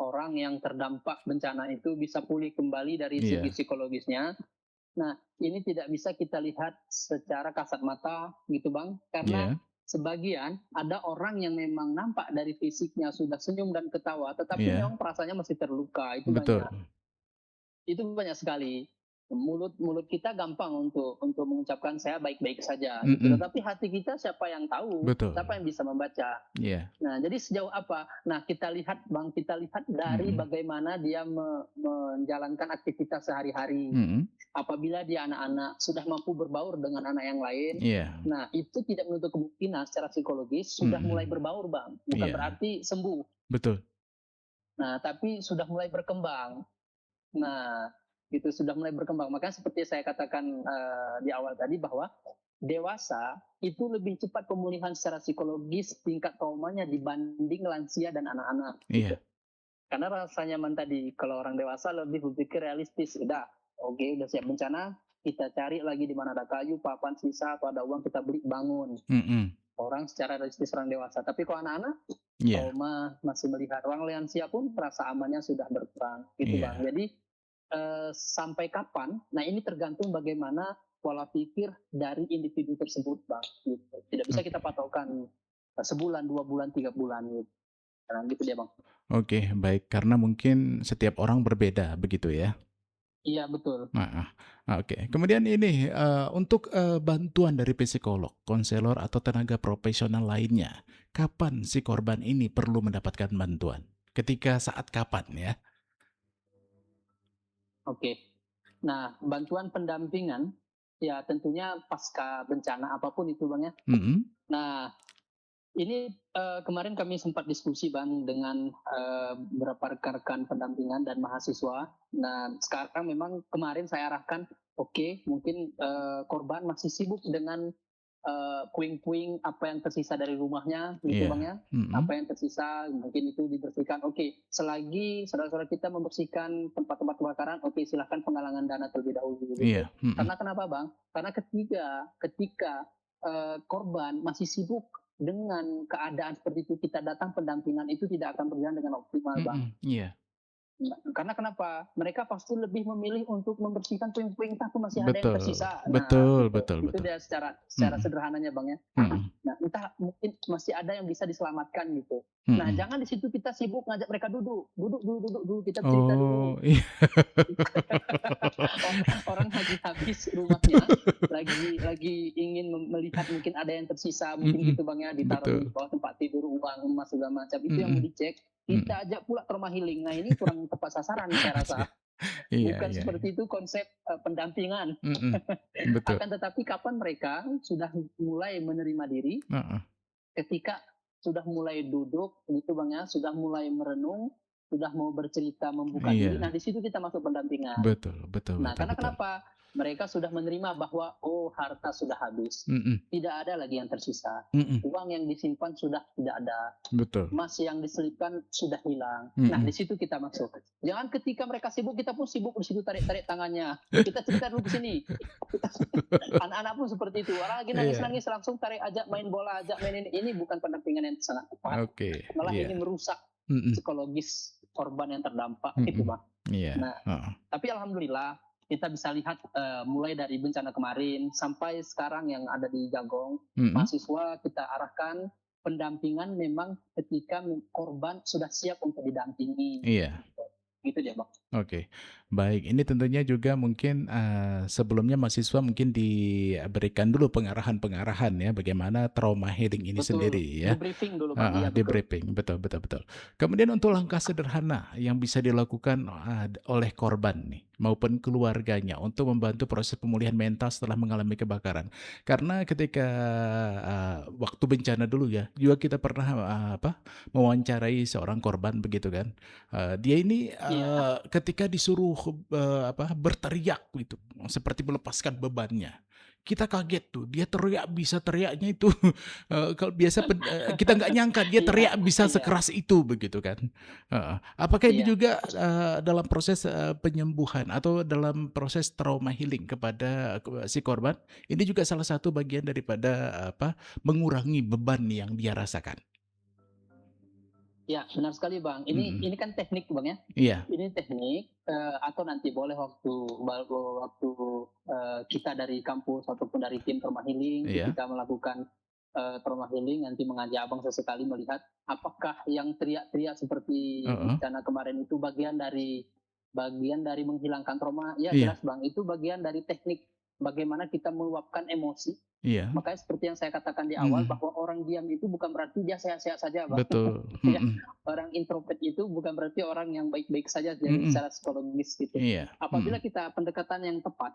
Speaker 2: orang yang terdampak bencana itu bisa pulih kembali dari segi
Speaker 1: iya,
Speaker 2: psikologisnya. Nah, ini tidak bisa kita lihat secara kasat mata gitu Bang, karena
Speaker 1: iya,
Speaker 2: sebagian ada orang yang memang nampak dari fisiknya sudah senyum dan ketawa, tetapi
Speaker 1: iya,
Speaker 2: memang perasaannya masih terluka, itu
Speaker 1: betul.
Speaker 2: banyak. Itu banyak sekali. Mulut mulut kita gampang untuk mengucapkan saya baik-baik saja gitu,
Speaker 1: Mhm,
Speaker 2: tetapi hati kita siapa yang tahu,
Speaker 1: betul.
Speaker 2: siapa yang bisa membaca.
Speaker 1: Iya,
Speaker 2: Nah, jadi sejauh apa? Nah, kita lihat Bang, kita lihat dari
Speaker 1: mhm,
Speaker 2: bagaimana dia menjalankan aktivitas sehari-hari.
Speaker 1: mhm,
Speaker 2: Apabila dia anak-anak sudah mampu berbaur dengan anak yang lain,
Speaker 1: iya,
Speaker 2: nah itu tidak menutup kemungkinan secara psikologis sudah mulai
Speaker 1: mhm,
Speaker 2: berbaur Bang, bukan
Speaker 1: iya,
Speaker 2: berarti sembuh.
Speaker 1: betul.
Speaker 2: Nah, tapi sudah mulai berkembang. Nah, itu sudah mulai berkembang. Makanya seperti saya katakan, di awal tadi bahwa dewasa itu lebih cepat pemulihan secara psikologis tingkat traumanya dibanding lansia dan anak-anak, gitu.
Speaker 1: Iya,
Speaker 2: Karena rasa nyaman tadi, kalau orang dewasa lebih berpikir realistis, udah, oke, udah siap bencana, kita cari lagi di mana ada kayu, papan, sisa, atau ada uang kita beli, bangun.
Speaker 1: mhm,
Speaker 2: Orang secara realistis orang dewasa. Tapi kalau anak-anak,
Speaker 1: iya,
Speaker 2: trauma masih melihat. Orang lansia pun rasa amannya sudah berkurang, gitu Bang.
Speaker 1: iya,
Speaker 2: Jadi sampai kapan? Nah ini tergantung bagaimana pola pikir dari individu tersebut, Bang. Gitu. Tidak bisa kita
Speaker 1: oke.
Speaker 2: patokan sebulan, 2 bulan, 3 bulan gitu. Nah, gitu dia, Bang.
Speaker 1: Oke, baik, karena mungkin setiap orang berbeda begitu ya?
Speaker 2: Iya betul.
Speaker 1: Heeh, oke. Kemudian ini, untuk, bantuan dari psikolog, konselor, atau tenaga profesional lainnya, kapan si korban ini perlu mendapatkan bantuan? Ketika saat kapan ya?
Speaker 2: Oke. Nah bantuan pendampingan ya tentunya pasca bencana apapun itu, Bang ya.
Speaker 1: Mhm,
Speaker 2: Nah ini kemarin kami sempat diskusi Bang dengan beberapa rekan-rekan pendampingan dan mahasiswa. Nah sekarang memang kemarin saya arahkan, oke mungkin korban masih sibuk dengan puing-puing apa yang tersisa dari rumahnya gitu
Speaker 1: iya,
Speaker 2: Bang ya.
Speaker 1: mhm,
Speaker 2: Apa yang tersisa mungkin itu dibersihkan. Oke, selagi saudara-saudara kita membersihkan tempat-tempat kebakaran, oke silahkan penggalangan dana terlebih dahulu gitu.
Speaker 1: iya, mhm,
Speaker 2: Karena kenapa Bang? Karena ketika korban masih sibuk dengan keadaan seperti itu, kita datang pendampingan itu tidak akan berjalan dengan optimal Bang.
Speaker 1: mhm, iya,
Speaker 2: Karena kenapa? Mereka pasti lebih memilih untuk membersihkan puing-puing entah tuh masih ada yang
Speaker 1: betul,
Speaker 2: tersisa. Nah,
Speaker 1: betul,
Speaker 2: gitu.
Speaker 1: betul,
Speaker 2: Itu
Speaker 1: betul,
Speaker 2: dia secara secara
Speaker 1: mhm,
Speaker 2: sederhananya Bang ya.
Speaker 1: mhm,
Speaker 2: Nah, entah mungkin masih ada yang bisa diselamatkan gitu. Nah,
Speaker 1: mhm.
Speaker 2: jangan di situ kita sibuk ngajak mereka duduk, duduk dulu, duduk dulu, kita cerita dulu.
Speaker 1: Oh, iya.
Speaker 2: Orang lagi habis rumahnya,
Speaker 1: Betul,
Speaker 2: lagi ingin melihat mungkin ada yang tersisa, mungkin
Speaker 1: mhm,
Speaker 2: gitu Bang ya, ditaruh di
Speaker 1: betul,
Speaker 2: bawah tempat tidur, uang, emas, segala macam, itu yang mau
Speaker 1: mhm,
Speaker 2: dicek,
Speaker 1: mhm.
Speaker 2: kita ajak pula trauma healing. Nah, ini kurang tepat sasaran saya rasa.
Speaker 1: Asik. Iya,
Speaker 2: Bukan
Speaker 1: iya, iya,
Speaker 2: seperti itu konsep pendampingan.
Speaker 1: mhm, betul,
Speaker 2: Akan tetapi kapan mereka sudah mulai menerima diri,
Speaker 1: heeh,
Speaker 2: ketika sudah mulai duduk gitu Bang ya, sudah mulai merenung, sudah mau bercerita, membuka diri, nah
Speaker 1: iya,
Speaker 2: di situ kita masuk pendampingan.
Speaker 1: betul, betul,
Speaker 2: Nah,
Speaker 1: betul,
Speaker 2: karena
Speaker 1: betul,
Speaker 2: kenapa? Mereka sudah menerima bahwa, oh harta sudah habis,
Speaker 1: mhm,
Speaker 2: tidak ada lagi yang tersisa.
Speaker 1: mhm,
Speaker 2: Uang yang disimpan sudah tidak ada,
Speaker 1: betul,
Speaker 2: emas yang diselipkan sudah hilang. Nah, di
Speaker 1: mhm,
Speaker 2: situ kita masuk. Jangan ketika mereka sibuk, kita pun sibuk di situ tarik-tarik tangannya. Kita cerita dulu ke sini. Anak-anak pun seperti itu. Orang lagi
Speaker 1: iya,
Speaker 2: nangis-nangis langsung tarik, ajak main bola, ajak main ini. Ini bukan pendampingan yang sangat tepat.
Speaker 1: oke,
Speaker 2: Malah
Speaker 1: iya,
Speaker 2: ini merusak
Speaker 1: mhm,
Speaker 2: psikologis korban yang terdampak itu,
Speaker 1: mhm,
Speaker 2: Bang.
Speaker 1: iya,
Speaker 2: Nah,
Speaker 1: heeh,
Speaker 2: tapi alhamdulillah kita bisa lihat mulai dari bencana kemarin sampai sekarang yang ada di Jagong,
Speaker 1: mhm,
Speaker 2: mahasiswa kita arahkan pendampingan memang ketika korban sudah siap untuk didampingi.
Speaker 1: iya.
Speaker 2: Gitu dia, Bang.
Speaker 1: Oke, baik. Ini tentunya juga mungkin, sebelumnya mahasiswa mungkin diberikan dulu pengarahan-pengarahan ya, bagaimana trauma healing ini sendiri
Speaker 2: Betul, di
Speaker 1: ya.
Speaker 2: briefing dulu, Bang.
Speaker 1: Heeh,
Speaker 2: Iya, betul.
Speaker 1: di-briefing, betul, betul, betul. Kemudian untuk langkah sederhana yang bisa dilakukan, oleh korban nih, maupun keluarganya untuk membantu proses pemulihan mental setelah mengalami kebakaran. Karena ketika, waktu bencana dulu ya, juga kita pernah, mewawancarai seorang korban begitu kan. Dia ini,
Speaker 2: Iya.
Speaker 1: ketika disuruh, berteriak gitu, seperti melepaskan bebannya. Kita kaget tuh, dia teriak bisa teriaknya itu, kalau biasa kita nggak nyangka dia
Speaker 2: Iya,
Speaker 1: teriak bisa
Speaker 2: iya,
Speaker 1: sekeras itu begitu kan. Heeh. Apakah ini
Speaker 2: iya.
Speaker 1: juga, dalam proses, penyembuhan atau dalam proses trauma healing kepada si korban, ini juga salah satu bagian daripada, mengurangi beban yang dia rasakan?
Speaker 2: Ya, benar sekali Bang. Ini
Speaker 1: Mhm.
Speaker 2: ini kan teknik Bang ya.
Speaker 1: Iya,
Speaker 2: Ini teknik, atau nanti boleh waktu, kita dari kampus ataupun dari tim trauma healing
Speaker 1: iya,
Speaker 2: ketika melakukan, trauma healing nanti mengajak Abang sesekali melihat apakah yang teriak-teriak seperti
Speaker 1: heeh,
Speaker 2: bencana kemarin itu bagian dari menghilangkan trauma. Ya
Speaker 1: iya,
Speaker 2: jelas Bang, itu bagian dari teknik bagaimana kita meluapkan emosi.
Speaker 1: iya,
Speaker 2: Makanya seperti yang saya katakan di awal
Speaker 1: mhm,
Speaker 2: bahwa orang diam itu bukan berarti dia sehat-sehat saja Bang.
Speaker 1: betul,
Speaker 2: Ya,
Speaker 1: mhm,
Speaker 2: orang introvert itu bukan berarti orang yang baik-baik saja dari
Speaker 1: mhm,
Speaker 2: secara psikologis gitu.
Speaker 1: iya,
Speaker 2: Apabila
Speaker 1: mhm,
Speaker 2: kita pendekatan yang tepat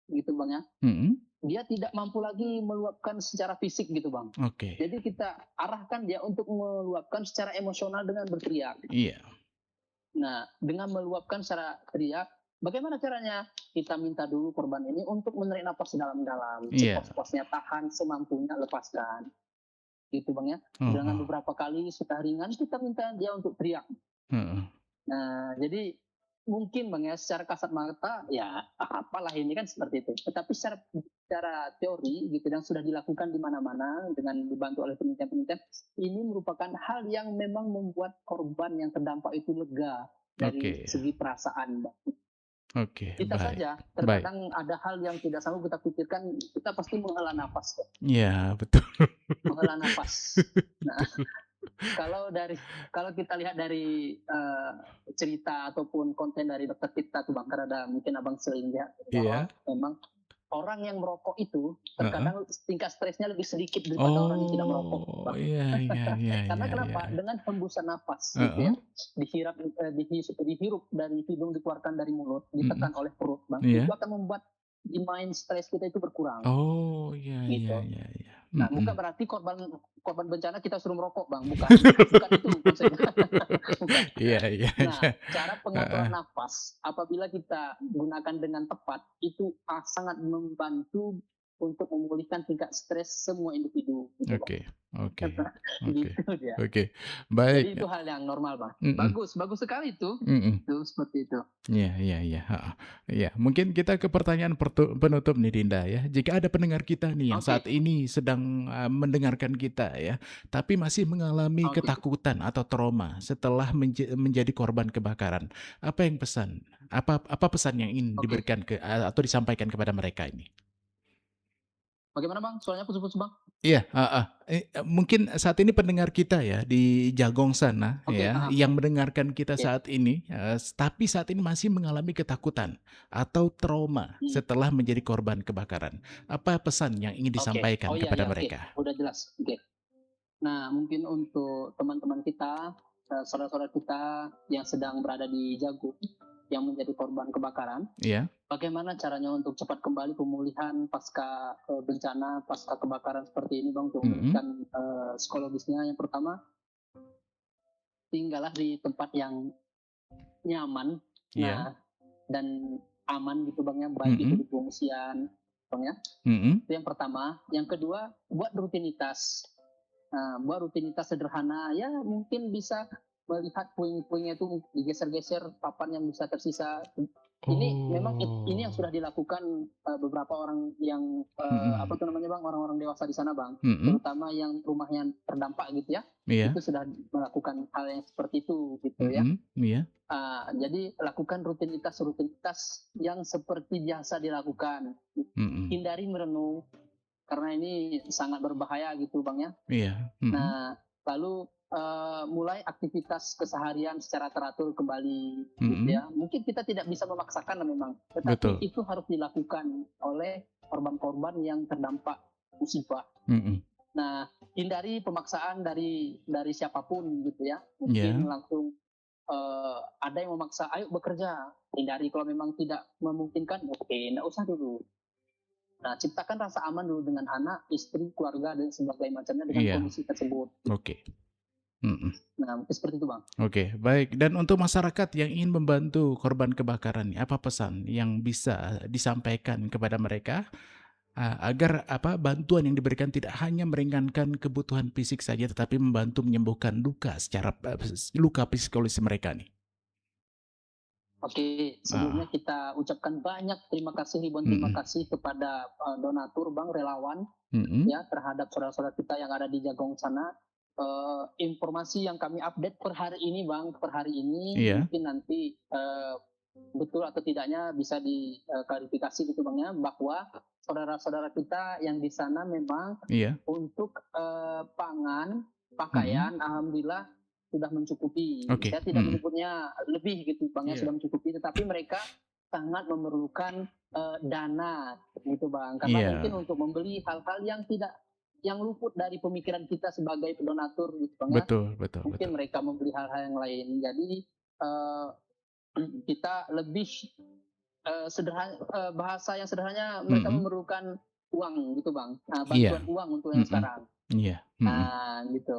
Speaker 2: gitu Bang ya,
Speaker 1: mhm,
Speaker 2: dia tidak mampu lagi meluapkan secara fisik gitu Bang.
Speaker 1: oke,
Speaker 2: Jadi kita arahkan dia untuk meluapkan secara emosional dengan berteriak.
Speaker 1: iya,
Speaker 2: Nah, dengan meluapkan secara teriak, bagaimana caranya? Kita minta dulu korban ini untuk menarik napas dalam-dalam,
Speaker 1: iya,
Speaker 2: cepos-ceposnya tahan semampunya lepaskan. Gitu Bang ya. Dengan
Speaker 1: heeh,
Speaker 2: beberapa kali sudah ringan kita minta dia untuk teriak.
Speaker 1: heeh,
Speaker 2: Nah, jadi mungkin Bang ya secara kasat mata ya apalah ini kan seperti itu. Tetapi secara teori gitu dan sudah dilakukan di mana-mana dengan dibantu oleh penelitian-penelitian, ini merupakan hal yang memang membuat korban yang terdampak itu lega dari
Speaker 1: oke,
Speaker 2: segi perasaan, Bang.
Speaker 1: oke,
Speaker 2: Kita
Speaker 1: baik,
Speaker 2: saja
Speaker 1: baik,
Speaker 2: terkadang ada hal yang tidak sanggup kita pikirkan, kita pasti menghela nafas,
Speaker 1: iya, betul.
Speaker 2: menghela nafas. Nah,
Speaker 1: Betul,
Speaker 2: kalau kita lihat dari cerita ataupun konten dari dokter kita tuh Bang, karena ada mungkin Abang sering lihat bahwa
Speaker 1: iya,
Speaker 2: memang orang yang merokok itu
Speaker 1: heeh.
Speaker 2: terkadang tingkat stresnya lebih sedikit daripada orang yang tidak merokok,
Speaker 1: Oh,
Speaker 2: Bang.
Speaker 1: iya, iya, iya,
Speaker 2: Karena
Speaker 1: iya, iya,
Speaker 2: kenapa? Dengan hembusan napas gitu
Speaker 1: heeh,
Speaker 2: ya, dihirup dari hidung, dikeluarkan dari mulut,
Speaker 1: mhm,
Speaker 2: ditekan oleh perut, Bang, itu
Speaker 1: iya.
Speaker 2: akan membuat mind stress kita itu berkurang
Speaker 1: Oh, iya, iya,
Speaker 2: gitu.
Speaker 1: iya, iya,
Speaker 2: Nah,
Speaker 1: mhm.
Speaker 2: bukan berarti korban korban bencana kita suruh merokok, Bang, bukan. Bukan itu konsepnya. Bukan.
Speaker 1: Iya, iya,
Speaker 2: Nah,
Speaker 1: iya,
Speaker 2: cara
Speaker 1: heeh,
Speaker 2: pengaturan nafas apabila kita gunakan dengan tepat itu sangat membantu untuk memulihkan tingkat stres semua individu gitu, Bang.
Speaker 1: oke, oke, oke,
Speaker 2: Gitu dia.
Speaker 1: oke, baik,
Speaker 2: Jadi itu hal yang normal, Bang.
Speaker 1: mhm,
Speaker 2: Bagus, bagus sekali itu.
Speaker 1: mhm,
Speaker 2: Itu seperti itu.
Speaker 1: iya, iya, iya, heeh, iya, mungkin kita ke pertanyaan penutup nih Dinda ya, jika ada pendengar kita nih yang
Speaker 2: Oke,
Speaker 1: saat ini sedang, mendengarkan kita ya, tapi masih mengalami
Speaker 2: oke,
Speaker 1: ketakutan atau trauma setelah menjadi korban kebakaran, apa yang pesan apa pesan yang ingin
Speaker 2: oke.
Speaker 1: diberikan atau disampaikan kepada mereka ini?
Speaker 2: Bagaimana, Bang? Soalnya putus-putus, Bang.
Speaker 1: Iya, heeh, mungkin saat ini pendengar kita ya di Jagong sana
Speaker 2: Oke,
Speaker 1: ya,
Speaker 2: paham.
Speaker 1: yang mendengarkan kita
Speaker 2: Oke.
Speaker 1: saat ini, tapi saat ini masih mengalami ketakutan atau trauma
Speaker 2: Hmm,
Speaker 1: setelah menjadi korban kebakaran. Apa pesan yang ingin
Speaker 2: oke. Oh,
Speaker 1: disampaikan
Speaker 2: iya
Speaker 1: kepada
Speaker 2: iya, oke.
Speaker 1: mereka?
Speaker 2: Udah jelas. Oke. Nah, mungkin untuk teman-teman kita, saudara-saudara kita yang sedang berada di Jagung, yang menjadi korban kebakaran,
Speaker 1: Iya,
Speaker 2: bagaimana caranya untuk cepat kembali pemulihan pasca bencana, pasca kebakaran seperti ini, Bang, untuk
Speaker 1: mhm,
Speaker 2: memulihkan psikologisnya. Yang pertama, tinggallah di tempat yang nyaman,
Speaker 1: iya,
Speaker 2: nah dan aman gitu, Bang, ya, baik itu
Speaker 1: mhm,
Speaker 2: di pengungsian, Bang, ya.
Speaker 1: mhm,
Speaker 2: Itu yang pertama. Yang kedua, buat rutinitas. Nah, buat rutinitas sederhana, ya mungkin bisa melihat puing-puingnya itu digeser-geser papan yang bisa tersisa. Ini memang ini yang
Speaker 1: oh,
Speaker 2: sudah dilakukan beberapa orang yang apa
Speaker 1: mhm,
Speaker 2: tuh namanya Bang, orang-orang dewasa di sana Bang,
Speaker 1: mhm,
Speaker 2: terutama yang rumahnya terdampak gitu ya,
Speaker 1: iya,
Speaker 2: itu sudah melakukan hal yang seperti itu gitu ya.
Speaker 1: mhm, iya,
Speaker 2: Jadi lakukan rutinitas-rutinitas yang seperti biasa dilakukan.
Speaker 1: mhm,
Speaker 2: Hindari merenung karena ini sangat berbahaya gitu Bang ya.
Speaker 1: iya, mhm,
Speaker 2: Nah, lalu, mulai aktivitas keseharian secara teratur kembali, gitu
Speaker 1: mhm,
Speaker 2: ya. Mungkin kita tidak bisa memaksakan memang, tetapi
Speaker 1: betul,
Speaker 2: itu harus dilakukan oleh korban-korban yang terdampak musibah.
Speaker 1: mhm,
Speaker 2: Nah, hindari pemaksaan dari siapapun gitu ya. Mungkin
Speaker 1: iya,
Speaker 2: langsung, ada yang memaksa, "Ayo bekerja." hindari. Kalau memang tidak memungkinkan, oke, nggak usah dulu. Nah, ciptakan rasa aman dulu dengan anak, istri, keluarga, dan sebagainya macamnya dengan
Speaker 1: Iya,
Speaker 2: kondisi tersebut.
Speaker 1: oke. Mhm.
Speaker 2: Nah, mungkin seperti itu, Bang.
Speaker 1: Oke, baik. Dan untuk masyarakat yang ingin membantu korban kebakaran, apa pesan yang bisa disampaikan kepada mereka, agar bantuan yang diberikan tidak hanya meringankan kebutuhan fisik saja, tetapi membantu menyembuhkan luka secara luka psikologis mereka nih?
Speaker 2: Oke,
Speaker 1: Heeh,
Speaker 2: sebelumnya kita ucapkan banyak terima kasih, ribuan terima
Speaker 1: mhm,
Speaker 2: kasih kepada donatur, Bang, relawan,
Speaker 1: mhm,
Speaker 2: ya, terhadap saudara-saudara kita yang ada di Jagong sana. Informasi yang kami update per hari ini, Bang, per hari ini
Speaker 1: iya,
Speaker 2: mungkin nanti betul atau tidaknya bisa diklarifikasi gitu, Bang, ya, bahwa saudara-saudara kita yang di sana memang
Speaker 1: iya,
Speaker 2: untuk pangan,
Speaker 1: mhm,
Speaker 2: pakaian, alhamdulillah sudah mencukupi.
Speaker 1: oke,
Speaker 2: Saya tidak
Speaker 1: mhm,
Speaker 2: menyebutnya lebih gitu, Bang, ya,
Speaker 1: iya,
Speaker 2: sudah mencukupi, tetapi mereka sangat memerlukan dana gitu, Bang. Karena
Speaker 1: iya,
Speaker 2: mungkin untuk membeli hal-hal yang luput dari pemikiran kita sebagai donatur gitu, Bang, ya.
Speaker 1: betul betul betul,
Speaker 2: Mungkin mereka membeli hal-hal yang lain. Jadi eh, kita lebih bahasa yang sederhananya, mereka
Speaker 1: mhm,
Speaker 2: memerlukan uang gitu, Bang. Nah, bantuan
Speaker 1: iya,
Speaker 2: uang untuk yang
Speaker 1: mhm,
Speaker 2: sekarang.
Speaker 1: iya, mhm,
Speaker 2: Nah, gitu.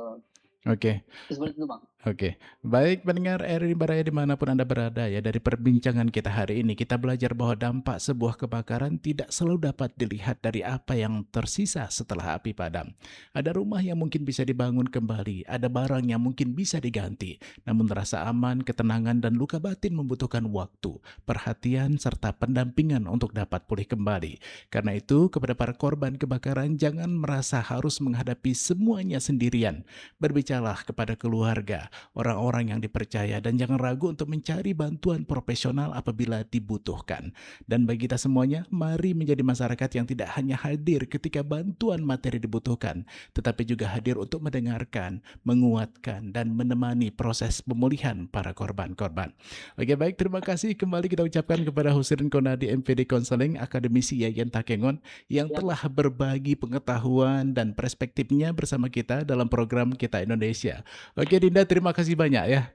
Speaker 1: oke.
Speaker 2: Seperti itu, Bang.
Speaker 1: Oke, baik pendengar RRI Baraya dimanapun Anda berada ya, dari perbincangan kita hari ini kita belajar bahwa dampak sebuah kebakaran tidak selalu dapat dilihat dari apa yang tersisa setelah api padam. Ada rumah yang mungkin bisa dibangun kembali, ada barang yang mungkin bisa diganti, namun rasa aman, ketenangan, dan luka batin membutuhkan waktu, perhatian, serta pendampingan untuk dapat pulih kembali. Karena itu, kepada para korban kebakaran jangan merasa harus menghadapi semuanya sendirian. Berbicaralah kepada keluarga, orang-orang yang dipercaya, dan jangan ragu untuk mencari bantuan profesional apabila dibutuhkan. Dan bagi kita semuanya, mari menjadi masyarakat yang tidak hanya hadir ketika bantuan materi dibutuhkan, tetapi juga hadir untuk mendengarkan, menguatkan, dan menemani proses pemulihan para korban-korban. Oke, baik, terima kasih kembali kita ucapkan kepada Husrin Konadi MPD Konseling, akademisi Yayan Takengon, yang
Speaker 2: Ya,
Speaker 1: telah berbagi pengetahuan dan perspektifnya bersama kita dalam program Kita Indonesia. Oke Dinda, terima kasih banyak ya.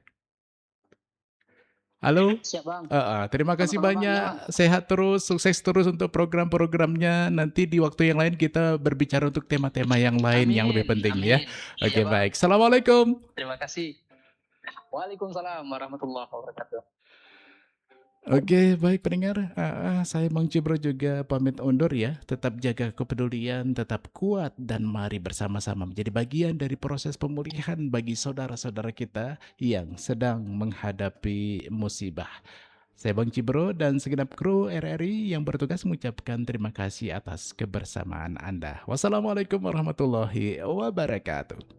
Speaker 1: Halo?
Speaker 2: siap, Bang.
Speaker 1: Heeh, terima kasih
Speaker 2: Sama-sama, Bang. Ya, Bang.
Speaker 1: banyak, sehat terus, sukses terus untuk program-programnya. Nanti di waktu yang lain kita berbicara untuk tema-tema yang lain yang lebih
Speaker 2: Amin,
Speaker 1: penting ya.
Speaker 2: amin. Iya,
Speaker 1: Oke,
Speaker 2: Bang.
Speaker 1: baik. Assalamualaikum.
Speaker 2: Terima kasih. Waalaikumsalam warahmatullahi wabarakatuh.
Speaker 1: Oke, baik pendengar, saya Bang Cibro juga pamit undur ya. Tetap jaga kepedulian, tetap kuat, dan mari bersama-sama menjadi bagian dari proses pemulihan bagi saudara-saudara kita yang sedang menghadapi musibah. Saya Bang Cibro dan segenap kru RRI yang bertugas mengucapkan terima kasih atas kebersamaan Anda. Wassalamualaikum warahmatullahi wabarakatuh.